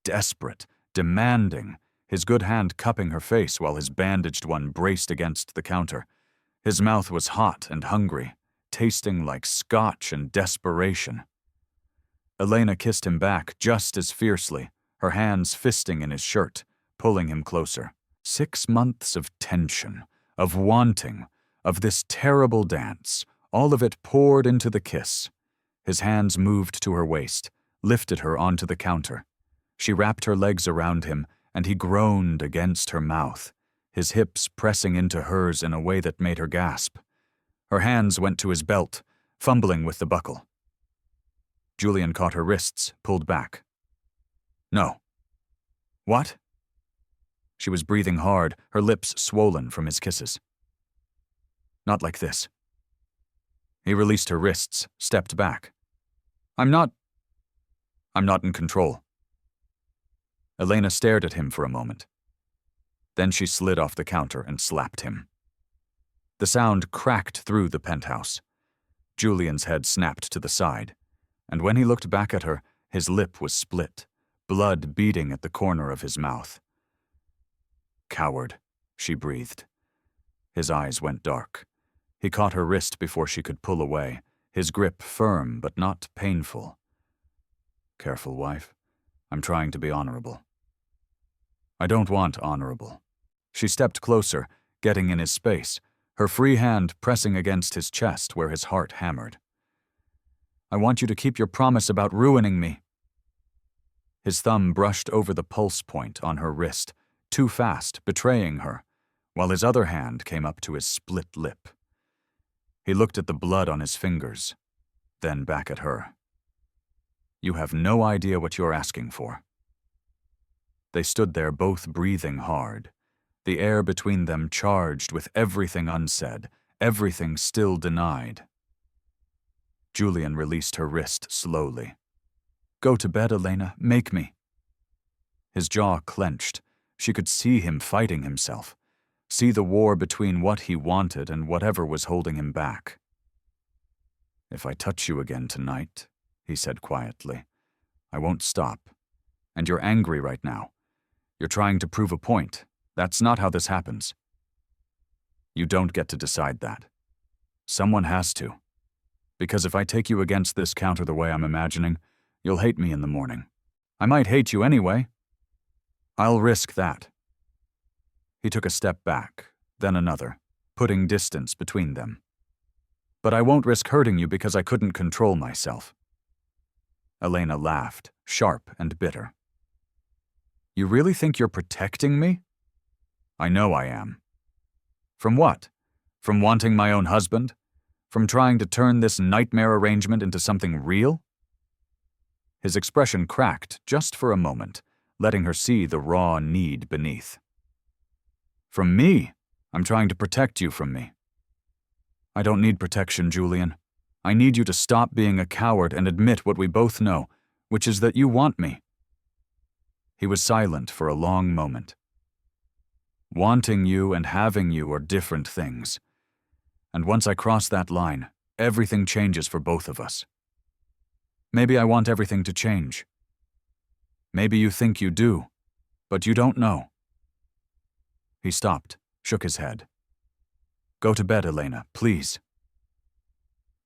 Desperate, demanding, his good hand cupping her face while his bandaged one braced against the counter. His mouth was hot and hungry, tasting like scotch and desperation. Elena kissed him back just as fiercely, her hands fisting in his shirt, pulling him closer. 6 months of tension, of wanting, of this terrible dance, all of it poured into the kiss. His hands moved to her waist, lifted her onto the counter. She wrapped her legs around him, and he groaned against her mouth, his hips pressing into hers in a way that made her gasp. Her hands went to his belt, fumbling with the buckle. Julian caught her wrists, pulled back. "No." "What?" She was breathing hard, her lips swollen from his kisses. "Not like this." He released her wrists, stepped back. I'm not in control." Elena stared at him for a moment. Then she slid off the counter and slapped him. The sound cracked through the penthouse. Julian's head snapped to the side, and when he looked back at her, his lip was split, blood beading at the corner of his mouth. "Coward," she breathed. His eyes went dark. He caught her wrist before she could pull away, his grip firm but not painful. "Careful, wife. I'm trying to be honorable." "I don't want honorable." She stepped closer, getting in his space, her free hand pressing against his chest where his heart hammered. "I want you to keep your promise about ruining me." His thumb brushed over the pulse point on her wrist, too fast, betraying her, while his other hand came up to his split lip. He looked at the blood on his fingers, then back at her. "You have no idea what you're asking for." They stood there both breathing hard, the air between them charged with everything unsaid, everything still denied. Julian released her wrist slowly. "Go to bed, Elena. Make me." His jaw clenched. She could see him fighting himself, see the war between what he wanted and whatever was holding him back. "If I touch you again tonight," he said quietly, "I won't stop. And you're angry right now. You're trying to prove a point. That's not how this happens. You don't get to decide that. Someone has to. Because if I take you against this counter the way I'm imagining, you'll hate me in the morning. I might hate you anyway. I'll risk that." He took a step back, then another, putting distance between them. "But I won't risk hurting you because I couldn't control myself." Elena laughed, sharp and bitter. "You really think you're protecting me?" "I know I am." "From what? From wanting my own husband? From trying to turn this nightmare arrangement into something real?" His expression cracked just for a moment, letting her see the raw need beneath. "From me? I'm trying to protect you from me." "I don't need protection, Julian. I need you to stop being a coward and admit what we both know, which is that you want me." He was silent for a long moment. "Wanting you and having you are different things. And once I cross that line, everything changes for both of us. Maybe I want everything to change. Maybe you think you do, but you don't know." He stopped, shook his head. "Go to bed, Elena, please."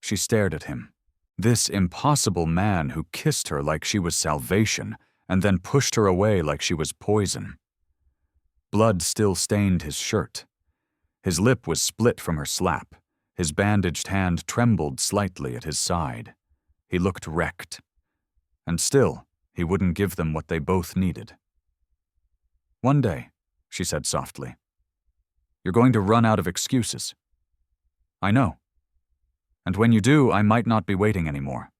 She stared at him. This impossible man who kissed her like she was salvation and then pushed her away like she was poison. Blood still stained his shirt. His lip was split from her slap. His bandaged hand trembled slightly at his side. He looked wrecked. And still, he wouldn't give them what they both needed. "One day," she said softly, "you're going to run out of excuses. I know. And when you do, I might not be waiting anymore."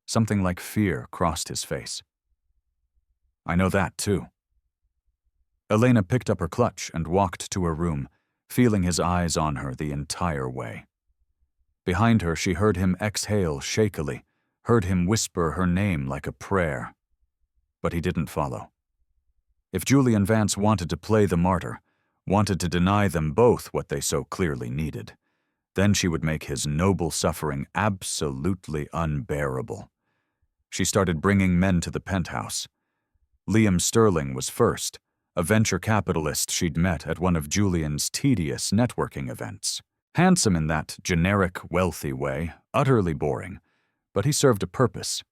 Something like fear crossed his face. "I know that, too." Elena picked up her clutch and walked to her room, feeling his eyes on her the entire way. Behind her, she heard him exhale shakily, heard him whisper her name like a prayer. But he didn't follow. If Julian Vance wanted to play the martyr, wanted to deny them both what they so clearly needed, then she would make his noble suffering absolutely unbearable. She started bringing men to the penthouse. Liam Sterling was first, a venture capitalist she'd met at one of Julian's tedious networking events. Handsome in that generic, wealthy way, utterly boring, but he served a purpose.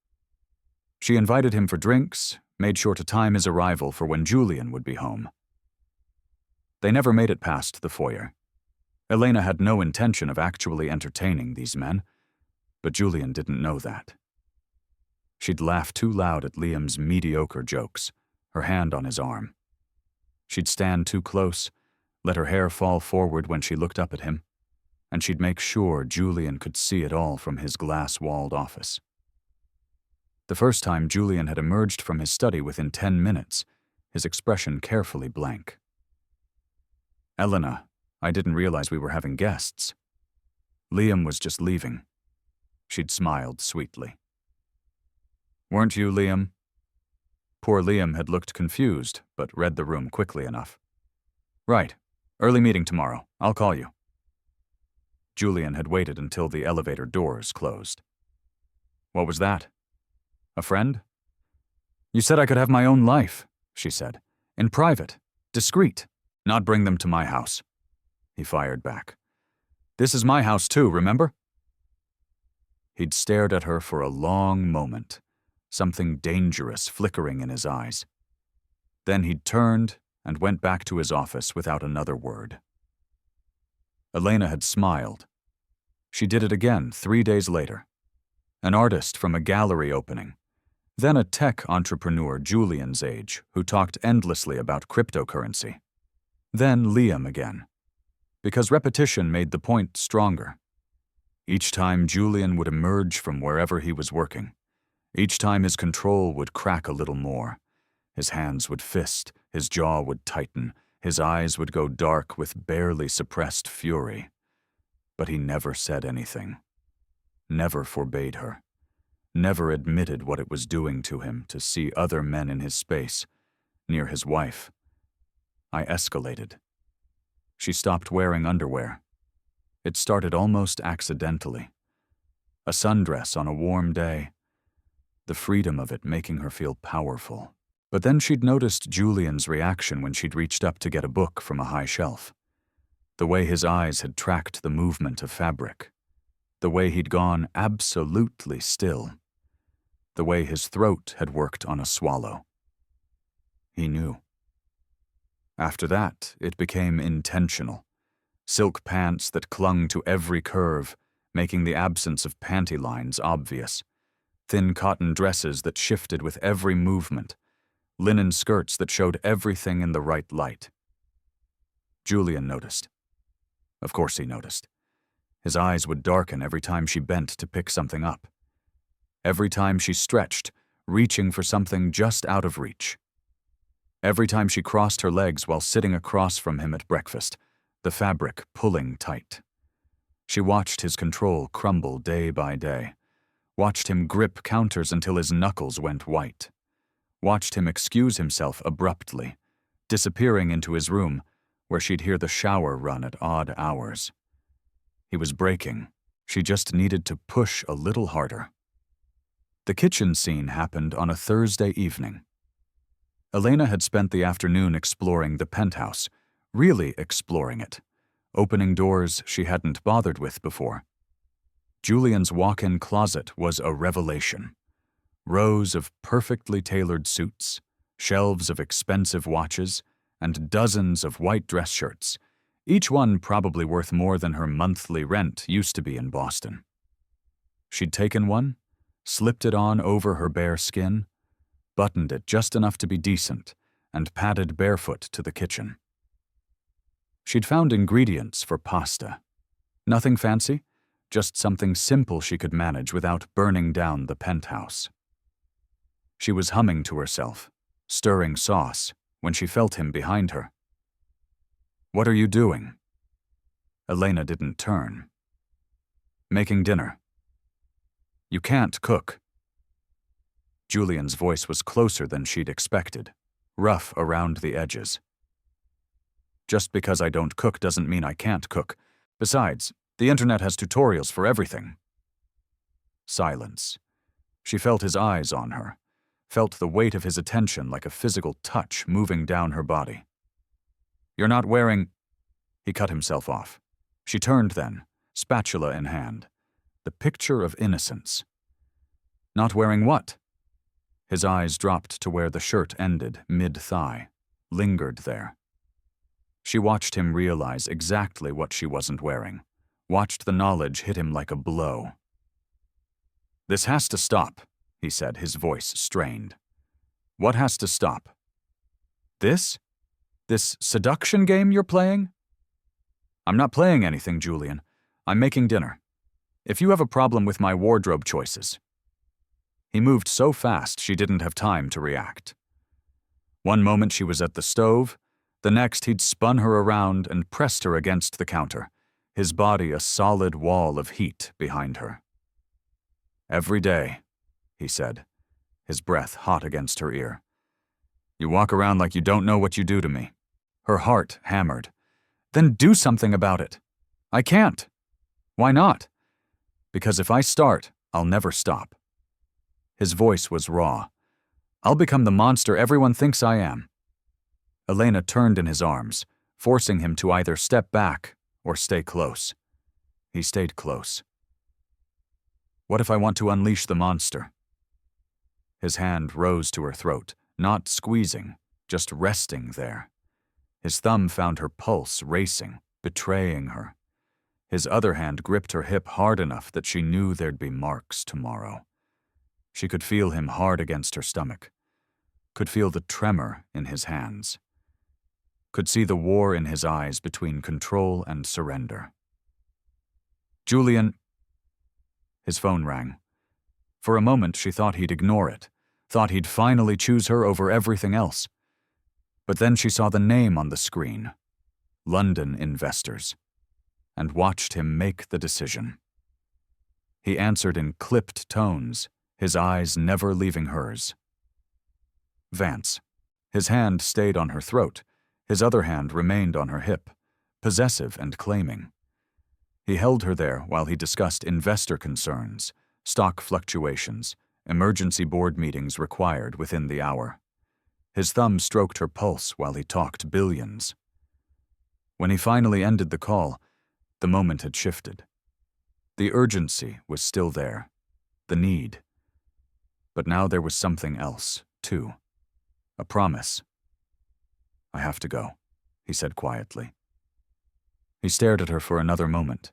She invited him for drinks, made sure to time his arrival for when Julian would be home. They never made it past the foyer. Elena had no intention of actually entertaining these men, but Julian didn't know that. She'd laugh too loud at Liam's mediocre jokes, her hand on his arm. She'd stand too close, let her hair fall forward when she looked up at him, and she'd make sure Julian could see it all from his glass-walled office. The first time Julian had emerged from his study within 10 minutes, his expression carefully blank. "Elena, I didn't realize we were having guests." Liam was just leaving. She'd smiled sweetly. "Weren't you, Liam?" Poor Liam had looked confused, but read the room quickly enough. "Right. Early meeting tomorrow. I'll call you." Julian had waited until the elevator doors closed. "What was that? A friend?" "You said I could have my own life," she said. "In private. Discreet. Not bring them to my house." He fired back. "This is my house too, remember?" He'd stared at her for a long moment, something dangerous flickering in his eyes. Then he'd turned and went back to his office without another word. Elena had smiled. She did it again 3 days later. An artist from a gallery opening, then a tech entrepreneur Julian's age who talked endlessly about cryptocurrency. Then Liam again. Because repetition made the point stronger. Each time Julian would emerge from wherever he was working. Each time his control would crack a little more. His hands would fist, his jaw would tighten, his eyes would go dark with barely suppressed fury. But he never said anything. Never forbade her. Never admitted what it was doing to him to see other men in his space, near his wife. I escalated. She stopped wearing underwear. It started almost accidentally. A sundress on a warm day. The freedom of it making her feel powerful. But then she'd noticed Julian's reaction when she'd reached up to get a book from a high shelf. The way his eyes had tracked the movement of fabric. The way he'd gone absolutely still. The way his throat had worked on a swallow. He knew. After that, it became intentional. Silk pants that clung to every curve, making the absence of panty lines obvious. Thin cotton dresses that shifted with every movement. Linen skirts that showed everything in the right light. Julian noticed. Of course he noticed. His eyes would darken every time she bent to pick something up. Every time she stretched, reaching for something just out of reach. Every time she crossed her legs while sitting across from him at breakfast, the fabric pulling tight. She watched his control crumble day by day, watched him grip counters until his knuckles went white, watched him excuse himself abruptly, disappearing into his room where she'd hear the shower run at odd hours. He was breaking. She just needed to push a little harder. The kitchen scene happened on a Thursday evening. Elena had spent the afternoon exploring the penthouse, really exploring it, opening doors she hadn't bothered with before. Julian's walk-in closet was a revelation. Rows of perfectly tailored suits, shelves of expensive watches, and dozens of white dress shirts, each one probably worth more than her monthly rent used to be in Boston. She'd taken one, slipped it on over her bare skin, buttoned it just enough to be decent, and padded barefoot to the kitchen. She'd found ingredients for pasta. Nothing fancy, just something simple she could manage without burning down the penthouse. She was humming to herself, stirring sauce, when she felt him behind her. "What are you doing?" Elena didn't turn. "Making dinner." "You can't cook." Julian's voice was closer than she'd expected, rough around the edges. "Just because I don't cook doesn't mean I can't cook. Besides, the internet has tutorials for everything." Silence. She felt his eyes on her, felt the weight of his attention like a physical touch moving down her body. "You're not wearing—" He cut himself off. She turned then, spatula in hand. The picture of innocence. "Not wearing what?" His eyes dropped to where the shirt ended, mid-thigh, lingered there. She watched him realize exactly what she wasn't wearing, watched the knowledge hit him like a blow. "This has to stop," he said, his voice strained. "What has to stop? This? This seduction game you're playing?" "I'm not playing anything, Julian. I'm making dinner. If you have a problem with my wardrobe choices." He moved so fast she didn't have time to react. One moment she was at the stove, the next he'd spun her around and pressed her against the counter, his body a solid wall of heat behind her. "Every day," he said, his breath hot against her ear. "You walk around like you don't know what you do to me." Her heart hammered. "Then do something about it." "I can't." "Why not?" "Because if I start, I'll never stop." His voice was raw. "I'll become the monster everyone thinks I am." Elena turned in his arms, forcing him to either step back or stay close. He stayed close. "What if I want to unleash the monster?" His hand rose to her throat, not squeezing, just resting there. His thumb found her pulse racing, betraying her. His other hand gripped her hip hard enough that she knew there'd be marks tomorrow. She could feel him hard against her stomach, could feel the tremor in his hands, could see the war in his eyes between control and surrender. "Julian—" His phone rang. For a moment she thought he'd ignore it, thought he'd finally choose her over everything else. But then she saw the name on the screen, London Investors, and watched him make the decision. He answered in clipped tones, his eyes never leaving hers. "Vance." His hand stayed on her throat, his other hand remained on her hip, possessive and claiming. He held her there while he discussed investor concerns, stock fluctuations, emergency board meetings required within the hour. His thumb stroked her pulse while he talked billions. When he finally ended the call, the moment had shifted. The urgency was still there, the need. But now there was something else, too. A promise. "I have to go," he said quietly. He stared at her for another moment,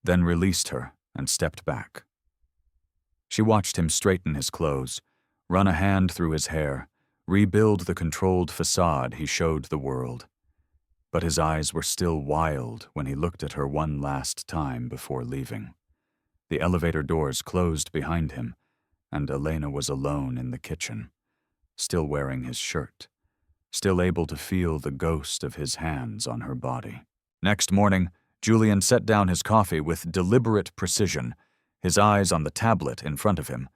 then released her and stepped back. She watched him straighten his clothes, run a hand through his hair, rebuild the controlled facade he showed the world. But his eyes were still wild when he looked at her one last time before leaving. The elevator doors closed behind him, and Elena was alone in the kitchen, still wearing his shirt, still able to feel the ghost of his hands on her body. Next morning, Julian set down his coffee with deliberate precision, his eyes on the tablet in front of him,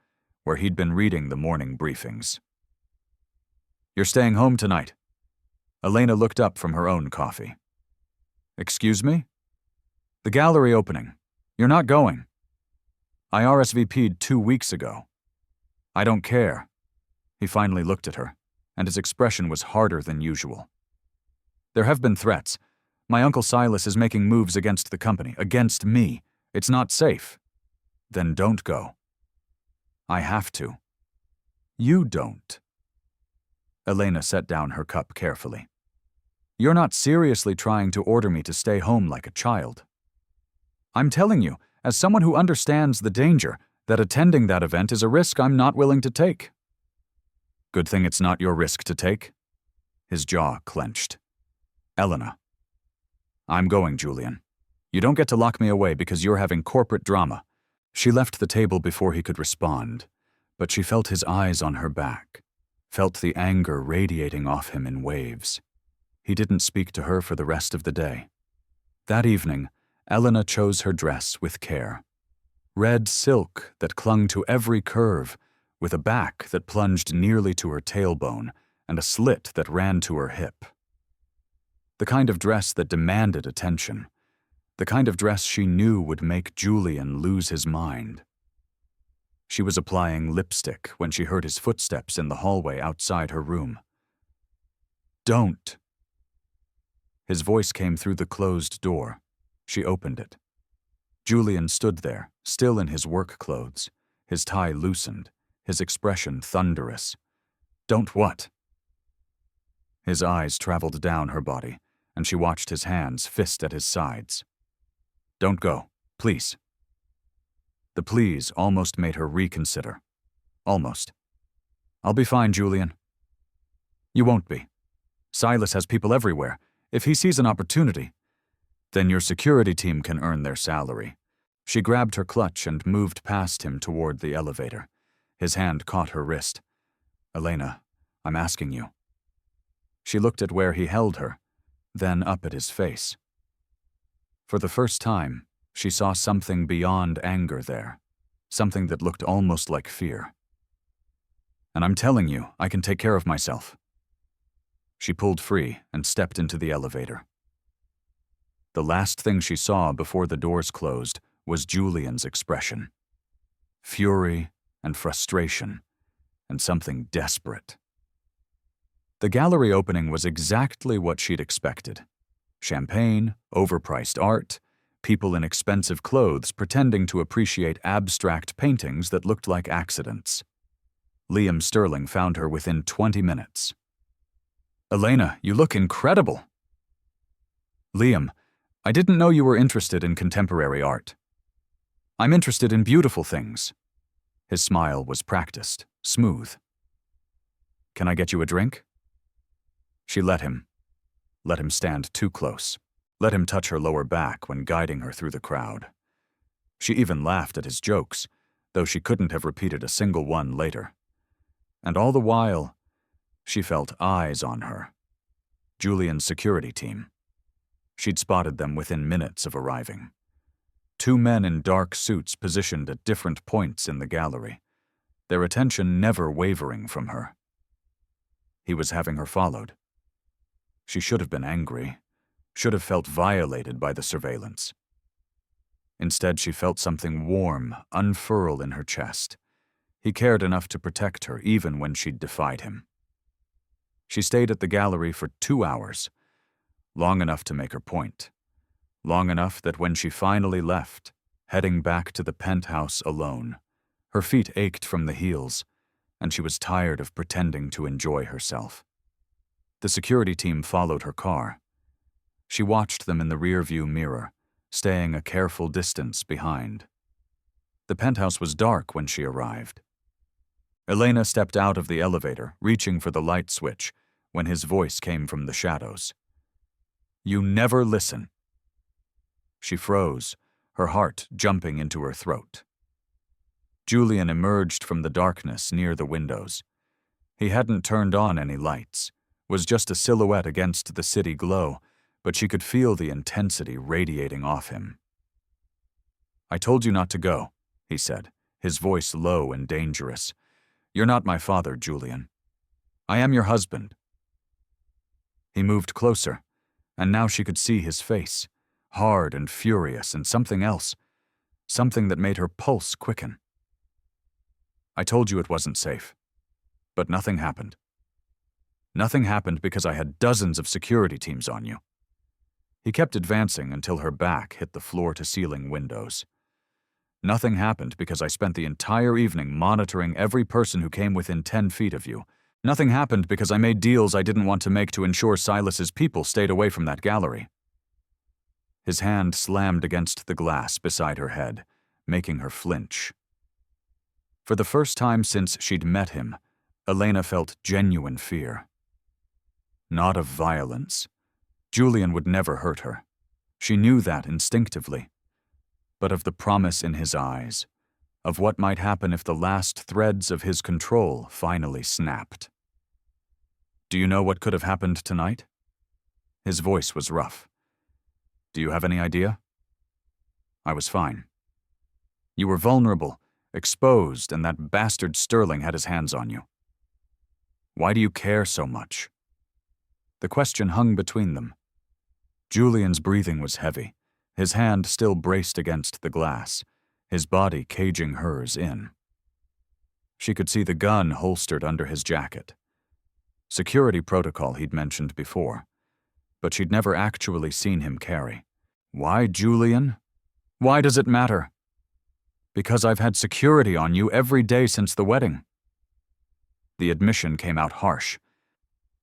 where he'd been reading the morning briefings. "You're staying home tonight." Elena looked up from her own coffee. "Excuse me?" "The gallery opening. You're not going." "I RSVP'd 2 weeks ago." "I don't care." He finally looked at her, and his expression was harder than usual. "There have been threats. My Uncle Silas is making moves against the company, against me. It's not safe." "Then don't go." "I have to." "You don't." Elena set down her cup carefully. "You're not seriously trying to order me to stay home like a child. I'm telling you, as someone who understands the danger, that attending that event is a risk I'm not willing to take." "Good thing it's not your risk to take." His jaw clenched. "Elena." "I'm going, Julian. You don't get to lock me away because you're having corporate drama." She left the table before he could respond, but she felt his eyes on her back, felt the anger radiating off him in waves. He didn't speak to her for the rest of the day. That evening, Elena chose her dress with care. Red silk that clung to every curve, with a back that plunged nearly to her tailbone and a slit that ran to her hip. The kind of dress that demanded attention. The kind of dress she knew would make Julian lose his mind. She was applying lipstick when she heard his footsteps in the hallway outside her room. "Don't." His voice came through the closed door. She opened it. Julian stood there, still in his work clothes, his tie loosened, his expression thunderous. "Don't what?" His eyes traveled down her body, and she watched his hands fist at his sides. "Don't go, please." The please almost made her reconsider. Almost. "I'll be fine, Julian." "You won't be. Silas has people everywhere. If he sees an opportunity, then your security team can earn their salary." She grabbed her clutch and moved past him toward the elevator. His hand caught her wrist. "Elena, I'm asking you." She looked at where he held her, then up at his face. For the first time, she saw something beyond anger there, something that looked almost like fear. "And I'm telling you, I can take care of myself." She pulled free and stepped into the elevator. The last thing she saw before the doors closed was Julian's expression. Fury and frustration, and something desperate. The gallery opening was exactly what she'd expected. Champagne, overpriced art, people in expensive clothes pretending to appreciate abstract paintings that looked like accidents. Liam Sterling found her within 20 minutes. "Elena, you look incredible." "Liam, I didn't know you were interested in contemporary art." "I'm interested in beautiful things." His smile was practiced, smooth. "Can I get you a drink?" She let him stand too close, let him touch her lower back when guiding her through the crowd. She even laughed at his jokes, though she couldn't have repeated a single one later. And all the while, she felt eyes on her. Julian's security team. She'd spotted them within minutes of arriving. 2 men in dark suits positioned at different points in the gallery, their attention never wavering from her. He was having her followed. She should have been angry, should have felt violated by the surveillance. Instead, she felt something warm unfurl in her chest. He cared enough to protect her even when she'd defied him. She stayed at the gallery for 2 hours, long enough to make her point, long enough that when she finally left, heading back to the penthouse alone, her feet ached from the heels, and she was tired of pretending to enjoy herself. The security team followed her car. She watched them in the rearview mirror, staying a careful distance behind. The penthouse was dark when she arrived. Elena stepped out of the elevator, reaching for the light switch, when his voice came from the shadows. "You never listen." She froze, her heart jumping into her throat. Julian emerged from the darkness near the windows. He hadn't turned on any lights, was just a silhouette against the city glow, but she could feel the intensity radiating off him. "I told you not to go," he said, his voice low and dangerous. "You're not my father, Julian. I am your husband." He moved closer, and now she could see his face, hard and furious, and something else, something that made her pulse quicken. "I told you it wasn't safe, but nothing happened. Nothing happened because I had dozens of security teams on you." He kept advancing until her back hit the floor-to-ceiling windows. "Nothing happened because I spent the entire evening monitoring every person who came within 10 feet of you. Nothing happened because I made deals I didn't want to make to ensure Silas's people stayed away from that gallery." His hand slammed against the glass beside her head, making her flinch. For the first time since she'd met him, Elena felt genuine fear. Not of violence. Julian would never hurt her. She knew that instinctively. But of the promise in his eyes, of what might happen if the last threads of his control finally snapped. "Do you know what could have happened tonight?" His voice was rough. "Do you have any idea?" "I was fine. You were vulnerable, exposed, and that bastard Sterling had his hands on you. Why do you care so much?" The question hung between them. Julian's breathing was heavy, his hand still braced against the glass, his body caging hers in. She could see the gun holstered under his jacket. Security protocol he'd mentioned before, but she'd never actually seen him carry. "Why, Julian? Why does it matter?" "Because I've had security on you every day since the wedding." The admission came out harsh.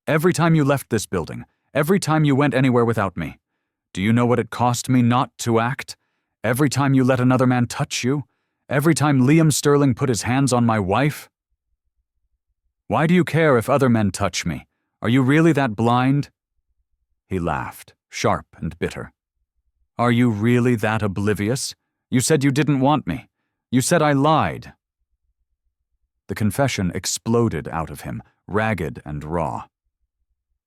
"Every time you left this building, every time you went anywhere without me. Do you know what it cost me not to act? Every time you let another man touch you? Every time Liam Sterling put his hands on my wife? Why do you care if other men touch me? Are you really that blind?" He laughed, sharp and bitter. "Are you really that oblivious? You said you didn't want me. You said I lied." The confession exploded out of him, ragged and raw.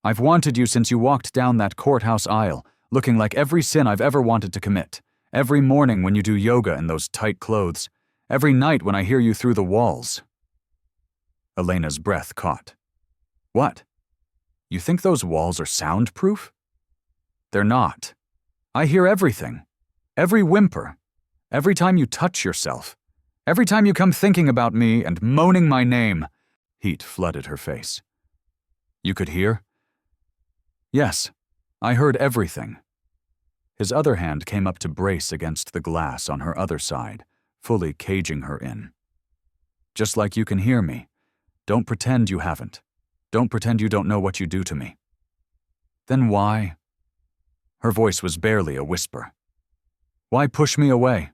"I've wanted you since you walked down that courthouse aisle, looking like every sin I've ever wanted to commit. Every morning when you do yoga in those tight clothes. Every night when I hear you through the walls." Elena's breath caught. "What? You think those walls are soundproof?" "They're not. I hear everything. Every whimper. Every time you touch yourself. Every time you come thinking about me and moaning my name." Heat flooded her face. "You could hear?" "Yes, I heard everything." His other hand came up to brace against the glass on her other side, fully caging her in. "Just like you can hear me. Don't pretend you haven't. Don't pretend you don't know what you do to me." "Then why?" Her voice was barely a whisper. "Why push me away?"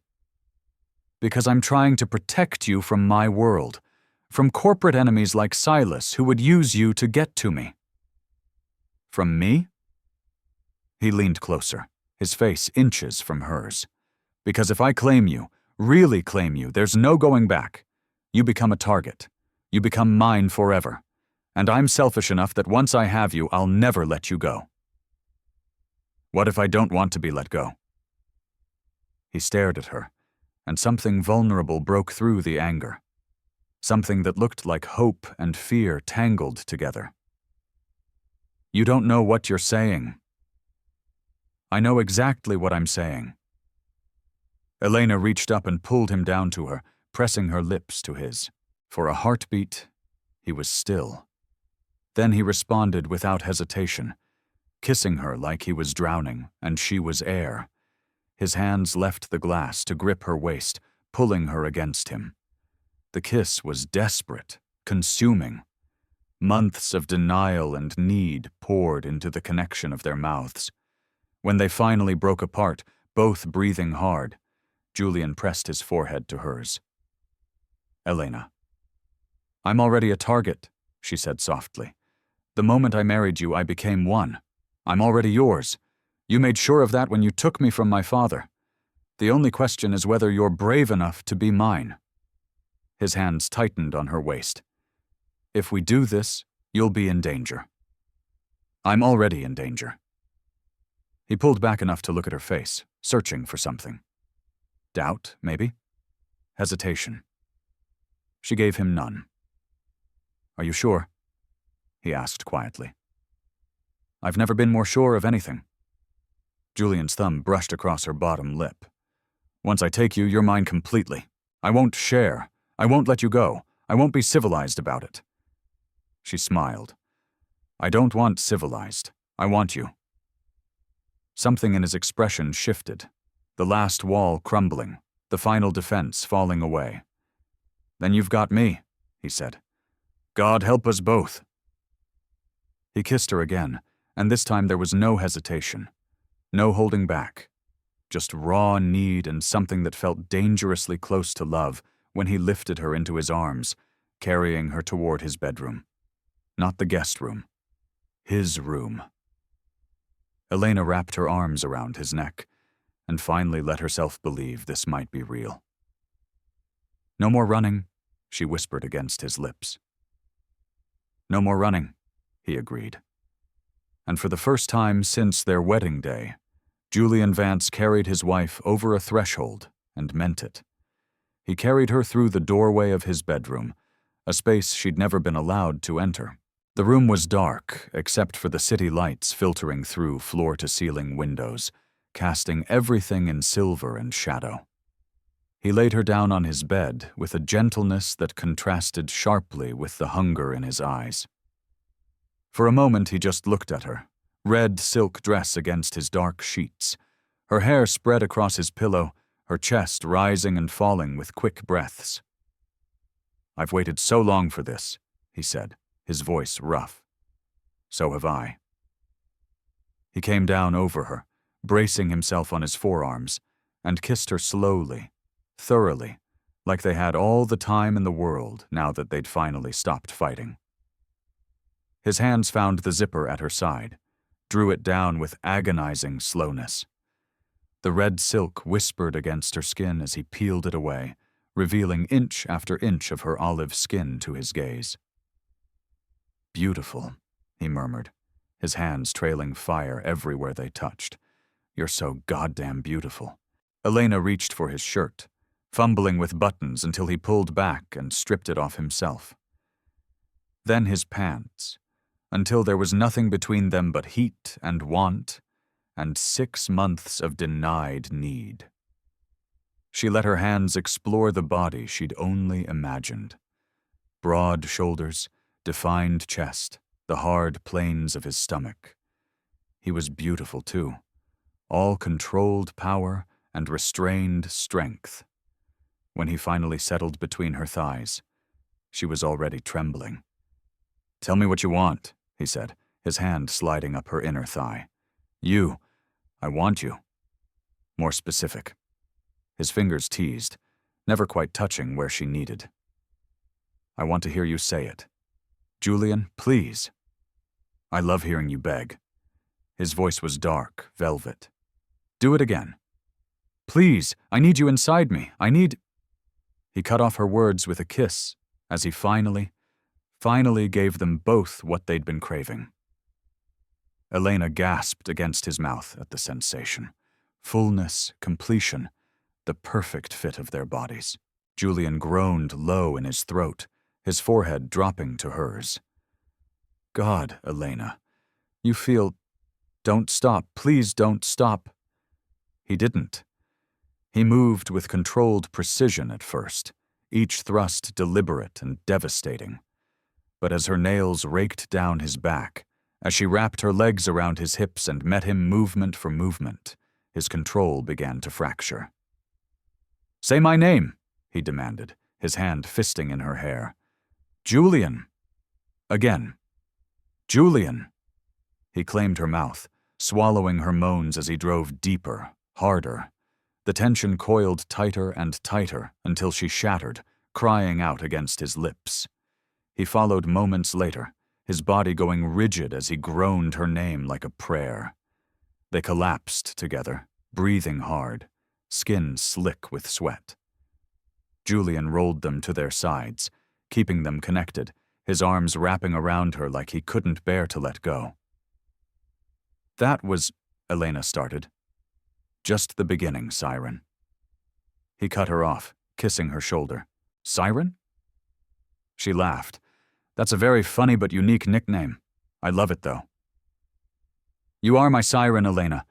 "Because I'm trying to protect you from my world, from corporate enemies like Silas who would use you to get to me." "From me?" He leaned closer, his face inches from hers. "Because if I claim you, really claim you, there's no going back. You become a target. You become mine forever. And I'm selfish enough that once I have you, I'll never let you go." "What if I don't want to be let go?" He stared at her, and something vulnerable broke through the anger. Something that looked like hope and fear tangled together. "You don't know what you're saying." "I know exactly what I'm saying." Elena reached up and pulled him down to her, pressing her lips to his. For a heartbeat, he was still. Then he responded without hesitation, kissing her like he was drowning and she was air. His hands left the glass to grip her waist, pulling her against him. The kiss was desperate, consuming. Months of denial and need poured into the connection of their mouths. When they finally broke apart, both breathing hard, Julian pressed his forehead to hers. "Elena." "I'm already a target," she said softly. "The moment I married you, I became one. I'm already yours. You made sure of that when you took me from my father. The only question is whether you're brave enough to be mine." His hands tightened on her waist. "If we do this, you'll be in danger." "I'm already in danger." He pulled back enough to look at her face, searching for something. Doubt, maybe? Hesitation. She gave him none. "Are you sure?" he asked quietly. "I've never been more sure of anything." Julian's thumb brushed across her bottom lip. "Once I take you, you're mine completely. I won't share. I won't let you go. I won't be civilized about it." She smiled. "I don't want civilized. I want you." Something in his expression shifted, the last wall crumbling, the final defense falling away. "Then you've got me," he said. "God help us both." He kissed her again, and this time there was no hesitation, no holding back, just raw need and something that felt dangerously close to love when he lifted her into his arms, carrying her toward his bedroom. Not the guest room. His room. Elena wrapped her arms around his neck, and finally let herself believe this might be real. "No more running," she whispered against his lips. "No more running," he agreed. And for the first time since their wedding day, Julian Vance carried his wife over a threshold and meant it. He carried her through the doorway of his bedroom, a space she'd never been allowed to enter. The room was dark, except for the city lights filtering through floor-to-ceiling windows, casting everything in silver and shadow. He laid her down on his bed with a gentleness that contrasted sharply with the hunger in his eyes. For a moment he just looked at her, red silk dress against his dark sheets, her hair spread across his pillow, her chest rising and falling with quick breaths. "I've waited so long for this," he said, his voice rough. "So have I." He came down over her, bracing himself on his forearms, and kissed her slowly, thoroughly, like they had all the time in the world now that they'd finally stopped fighting. His hands found the zipper at her side, drew it down with agonizing slowness. The red silk whispered against her skin as he peeled it away, revealing inch after inch of her olive skin to his gaze. "Beautiful," he murmured, his hands trailing fire everywhere they touched. "You're so goddamn beautiful." Elena reached for his shirt, fumbling with buttons until he pulled back and stripped it off himself. Then his pants, until there was nothing between them but heat and want, and 6 months of denied need. She let her hands explore the body she'd only imagined. Broad shoulders, defined chest, the hard planes of his stomach. He was beautiful too, all controlled power and restrained strength. When he finally settled between her thighs, she was already trembling. "Tell me what you want," he said, his hand sliding up her inner thigh. I want you. More specific." His fingers teased, never quite touching where she needed. "I want to hear you say it. Julian, please." "I love hearing you beg." His voice was dark, velvet. "Do it again." "Please, I need you inside me. I need—" He cut off her words with a kiss as he finally gave them both what they'd been craving. Elena gasped against his mouth at the sensation. Fullness, completion, the perfect fit of their bodies. Julian groaned low in his throat, his forehead dropping to hers. "God, Elena, you feel— Don't stop, please don't stop." He didn't. He moved with controlled precision at first, each thrust deliberate and devastating. But as her nails raked down his back, as she wrapped her legs around his hips and met him movement for movement, his control began to fracture. "Say my name," he demanded, his hand fisting in her hair. "Julian." Again. "Julian." He claimed her mouth, swallowing her moans as he drove deeper, harder. The tension coiled tighter and tighter until she shattered, crying out against his lips. He followed moments later, his body going rigid as he groaned her name like a prayer. They collapsed together, breathing hard, skin slick with sweat. Julian rolled them to their sides, keeping them connected, his arms wrapping around her like he couldn't bear to let go. "That was Elena started. Just the beginning, Siren. He cut her off, kissing her shoulder. Siren? She laughed. That's a very funny but unique nickname. I love it, though. You are my siren, Elena.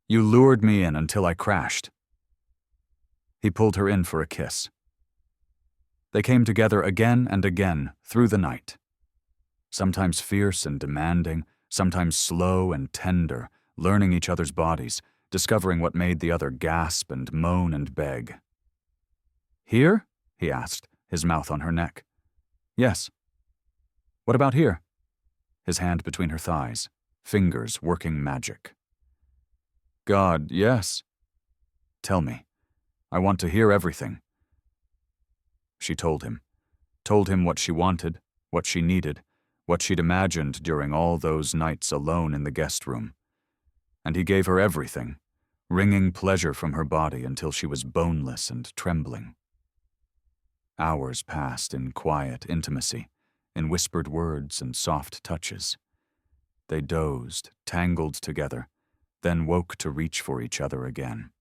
You lured me in until I crashed. He pulled her in for a kiss. They came together again and again through the night. Sometimes fierce and demanding, sometimes slow and tender, learning each other's bodies, discovering what made the other gasp and moan and beg. Here? He asked, his mouth on her neck. Yes. What about here? His hand between her thighs, fingers working magic. God, yes. Tell me. I want to hear everything. She told him what she wanted, what she needed, what she'd imagined during all those nights alone in the guest room. And he gave her everything, wringing pleasure from her body until she was boneless and trembling. Hours passed in quiet intimacy, in whispered words and soft touches. They dozed, tangled together, then woke to reach for each other again.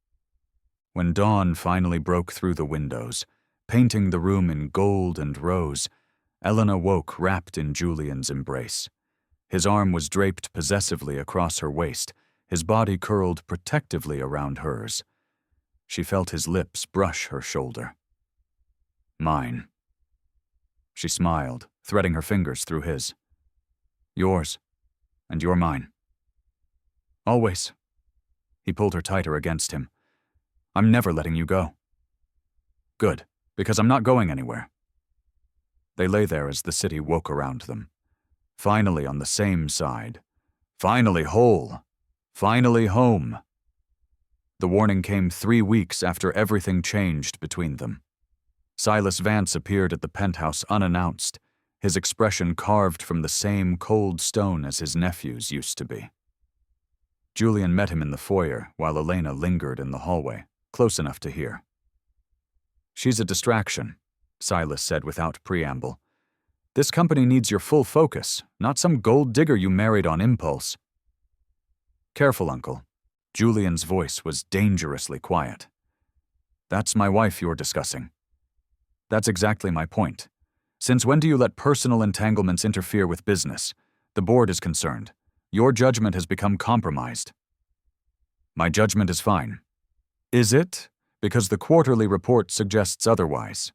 When dawn finally broke through the windows, painting the room in gold and rose, Elena woke wrapped in Julian's embrace. His arm was draped possessively across her waist, his body curled protectively around hers. She felt his lips brush her shoulder. Mine. She smiled, threading her fingers through his. Yours, and you're mine. Always. He pulled her tighter against him. I'm never letting you go. Good, because I'm not going anywhere. They lay there as the city woke around them. Finally on the same side. Finally whole. Finally home. The warning came 3 weeks after everything changed between them. Silas Vance appeared at the penthouse unannounced, his expression carved from the same cold stone as his nephew's used to be. Julian met him in the foyer while Elena lingered in the hallway, close enough to hear. She's a distraction, Silas said without preamble. This company needs your full focus, not some gold digger you married on impulse. Careful, Uncle. Julian's voice was dangerously quiet. That's my wife you're discussing. That's exactly my point. Since when do you let personal entanglements interfere with business? The board is concerned. Your judgment has become compromised. My judgment is fine. Is it? Because the quarterly report suggests otherwise.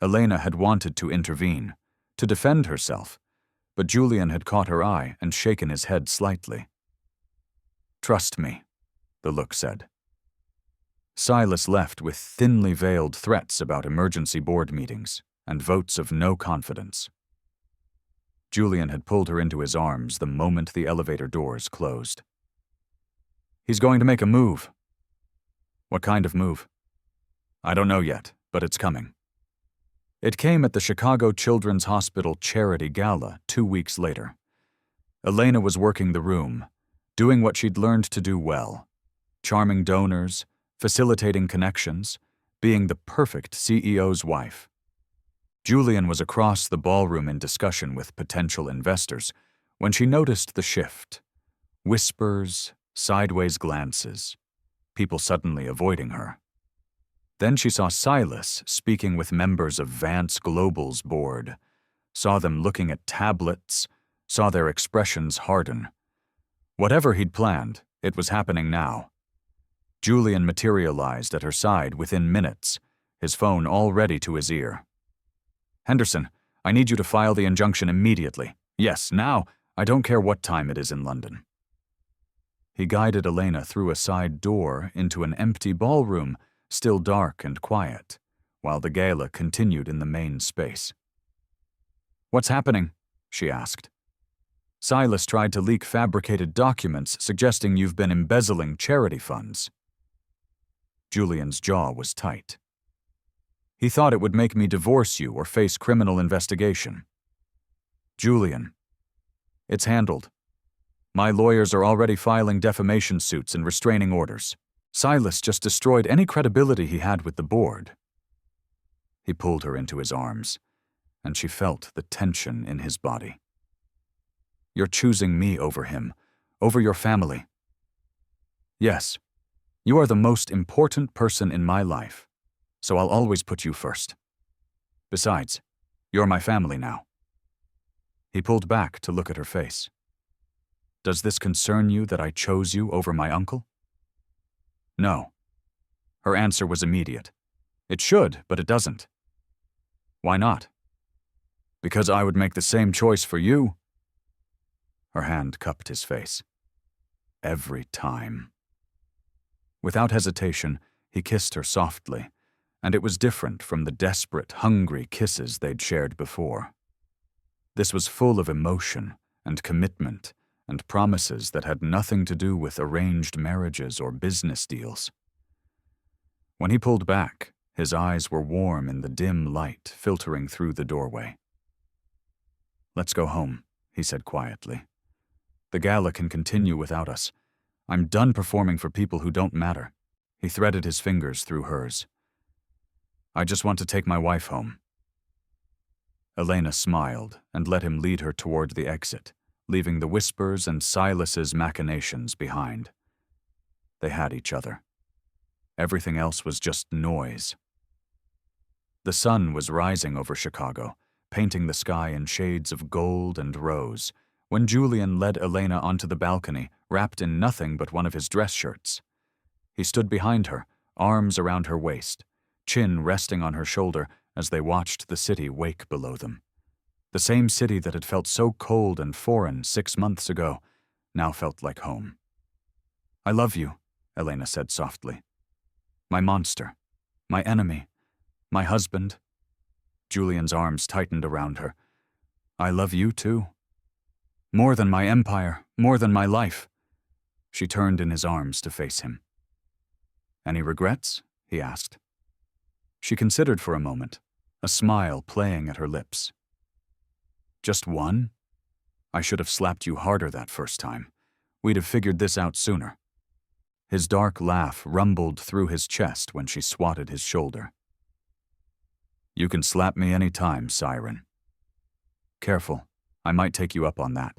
Elena had wanted to intervene, to defend herself, but Julian had caught her eye and shaken his head slightly. Trust me, the look said. Silas left with thinly veiled threats about emergency board meetings and votes of no confidence. Julian had pulled her into his arms the moment the elevator doors closed. He's going to make a move. What kind of move? I don't know yet, but it's coming. It came at the Chicago Children's Hospital Charity Gala 2 weeks later. Elena was working the room, doing what she'd learned to do well, charming donors, facilitating connections, being the perfect CEO's wife. Julian was across the ballroom in discussion with potential investors when she noticed the shift. Whispers, sideways glances, people suddenly avoiding her. Then she saw Silas speaking with members of Vance Global's board, saw them looking at tablets, saw their expressions harden. Whatever he'd planned, it was happening now. Julian materialized at her side within minutes, his phone already to his ear. Henderson, I need you to file the injunction immediately. Yes, now. I don't care what time it is in London. He guided Elena through a side door into an empty ballroom, still dark and quiet, while the gala continued in the main space. What's happening? She asked. Silas tried to leak fabricated documents suggesting you've been embezzling charity funds. Julian's jaw was tight. He thought it would make me divorce you or face criminal investigation. Julian. It's handled. My lawyers are already filing defamation suits and restraining orders. Silas just destroyed any credibility he had with the board. He pulled her into his arms, and she felt the tension in his body. You're choosing me over him, over your family. Yes, you are the most important person in my life, so I'll always put you first. Besides, you're my family now. He pulled back to look at her face. Does this concern you that I chose you over my uncle? No. Her answer was immediate. It should, but it doesn't. Why not? Because I would make the same choice for you. Her hand cupped his face. Every time. Without hesitation, he kissed her softly, and it was different from the desperate, hungry kisses they'd shared before. This was full of emotion and commitment and promises that had nothing to do with arranged marriages or business deals. When he pulled back, his eyes were warm in the dim light filtering through the doorway. Let's go home, he said quietly. The gala can continue without us. I'm done performing for people who don't matter. He threaded his fingers through hers. I just want to take my wife home. Elena smiled and let him lead her toward the exit, leaving the whispers and Silas's machinations behind. They had each other. Everything else was just noise. The sun was rising over Chicago, painting the sky in shades of gold and rose, when Julian led Elena onto the balcony, wrapped in nothing but one of his dress shirts. He stood behind her, arms around her waist, chin resting on her shoulder as they watched the city wake below them. The same city that had felt so cold and foreign 6 months ago now felt like home. I love you, Elena said softly. My monster, my enemy, my husband. Julian's arms tightened around her. I love you too. More than my empire, more than my life. She turned in his arms to face him. Any regrets? He asked. She considered for a moment, a smile playing at her lips. Just one? I should have slapped you harder that first time. We'd have figured this out sooner. His dark laugh rumbled through his chest when she swatted his shoulder. You can slap me any time, Siren. Careful, I might take you up on that.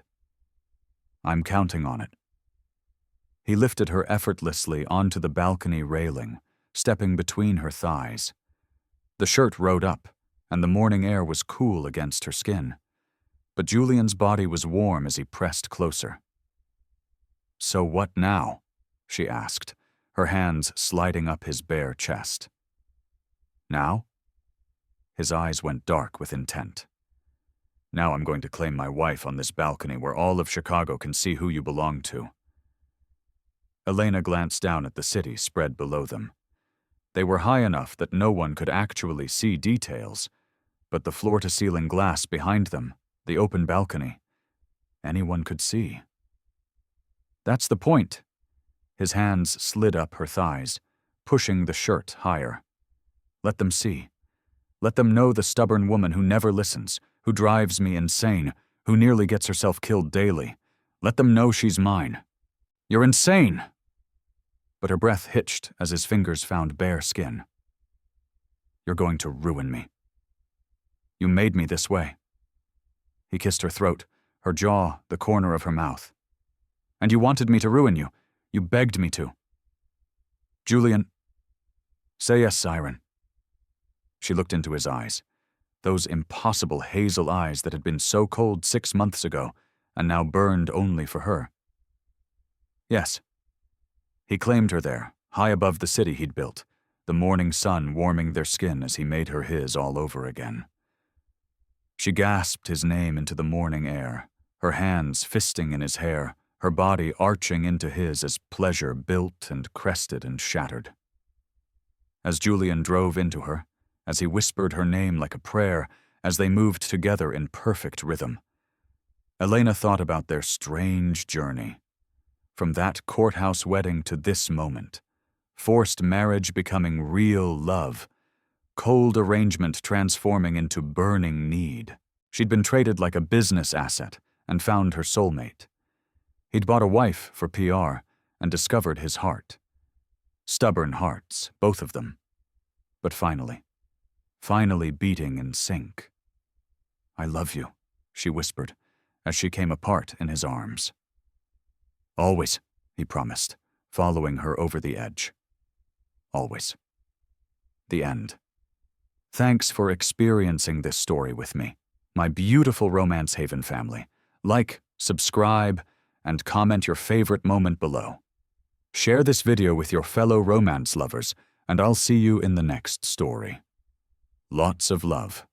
I'm counting on it. He lifted her effortlessly onto the balcony railing, stepping between her thighs. The shirt rode up, and the morning air was cool against her skin. But Julian's body was warm as he pressed closer. So what now? She asked, her hands sliding up his bare chest. Now? His eyes went dark with intent. Now I'm going to claim my wife on this balcony where all of Chicago can see who you belong to. Elena glanced down at the city spread below them. They were high enough that no one could actually see details, but the floor-to-ceiling glass behind them, the open balcony, anyone could see. That's the point. His hands slid up her thighs, pushing the shirt higher. Let them see. Let them know the stubborn woman who never listens, who drives me insane, who nearly gets herself killed daily. Let them know she's mine. You're insane! But her breath hitched as his fingers found bare skin. You're going to ruin me. You made me this way. He kissed her throat, her jaw, the corner of her mouth. And you wanted me to ruin you. You begged me to. Julian, say yes, Siren. She looked into his eyes, those impossible hazel eyes that had been so cold 6 months ago and now burned only for her. Yes. He claimed her there, high above the city he'd built, the morning sun warming their skin as he made her his all over again. She gasped his name into the morning air, her hands fisting in his hair, her body arching into his as pleasure built and crested and shattered. As Julian drove into her, as he whispered her name like a prayer, as they moved together in perfect rhythm, Elena thought about their strange journey. From that courthouse wedding to this moment, forced marriage becoming real love, cold arrangement transforming into burning need. She'd been traded like a business asset and found her soulmate. He'd bought a wife for PR and discovered his heart. Stubborn hearts, both of them. But finally beating in sync. I love you, she whispered, as she came apart in his arms. Always, he promised, following her over the edge. Always. The end. Thanks for experiencing this story with me, my beautiful Romance Haven family. Like, subscribe, and comment your favorite moment below. Share this video with your fellow romance lovers, and I'll see you in the next story. Lots of love.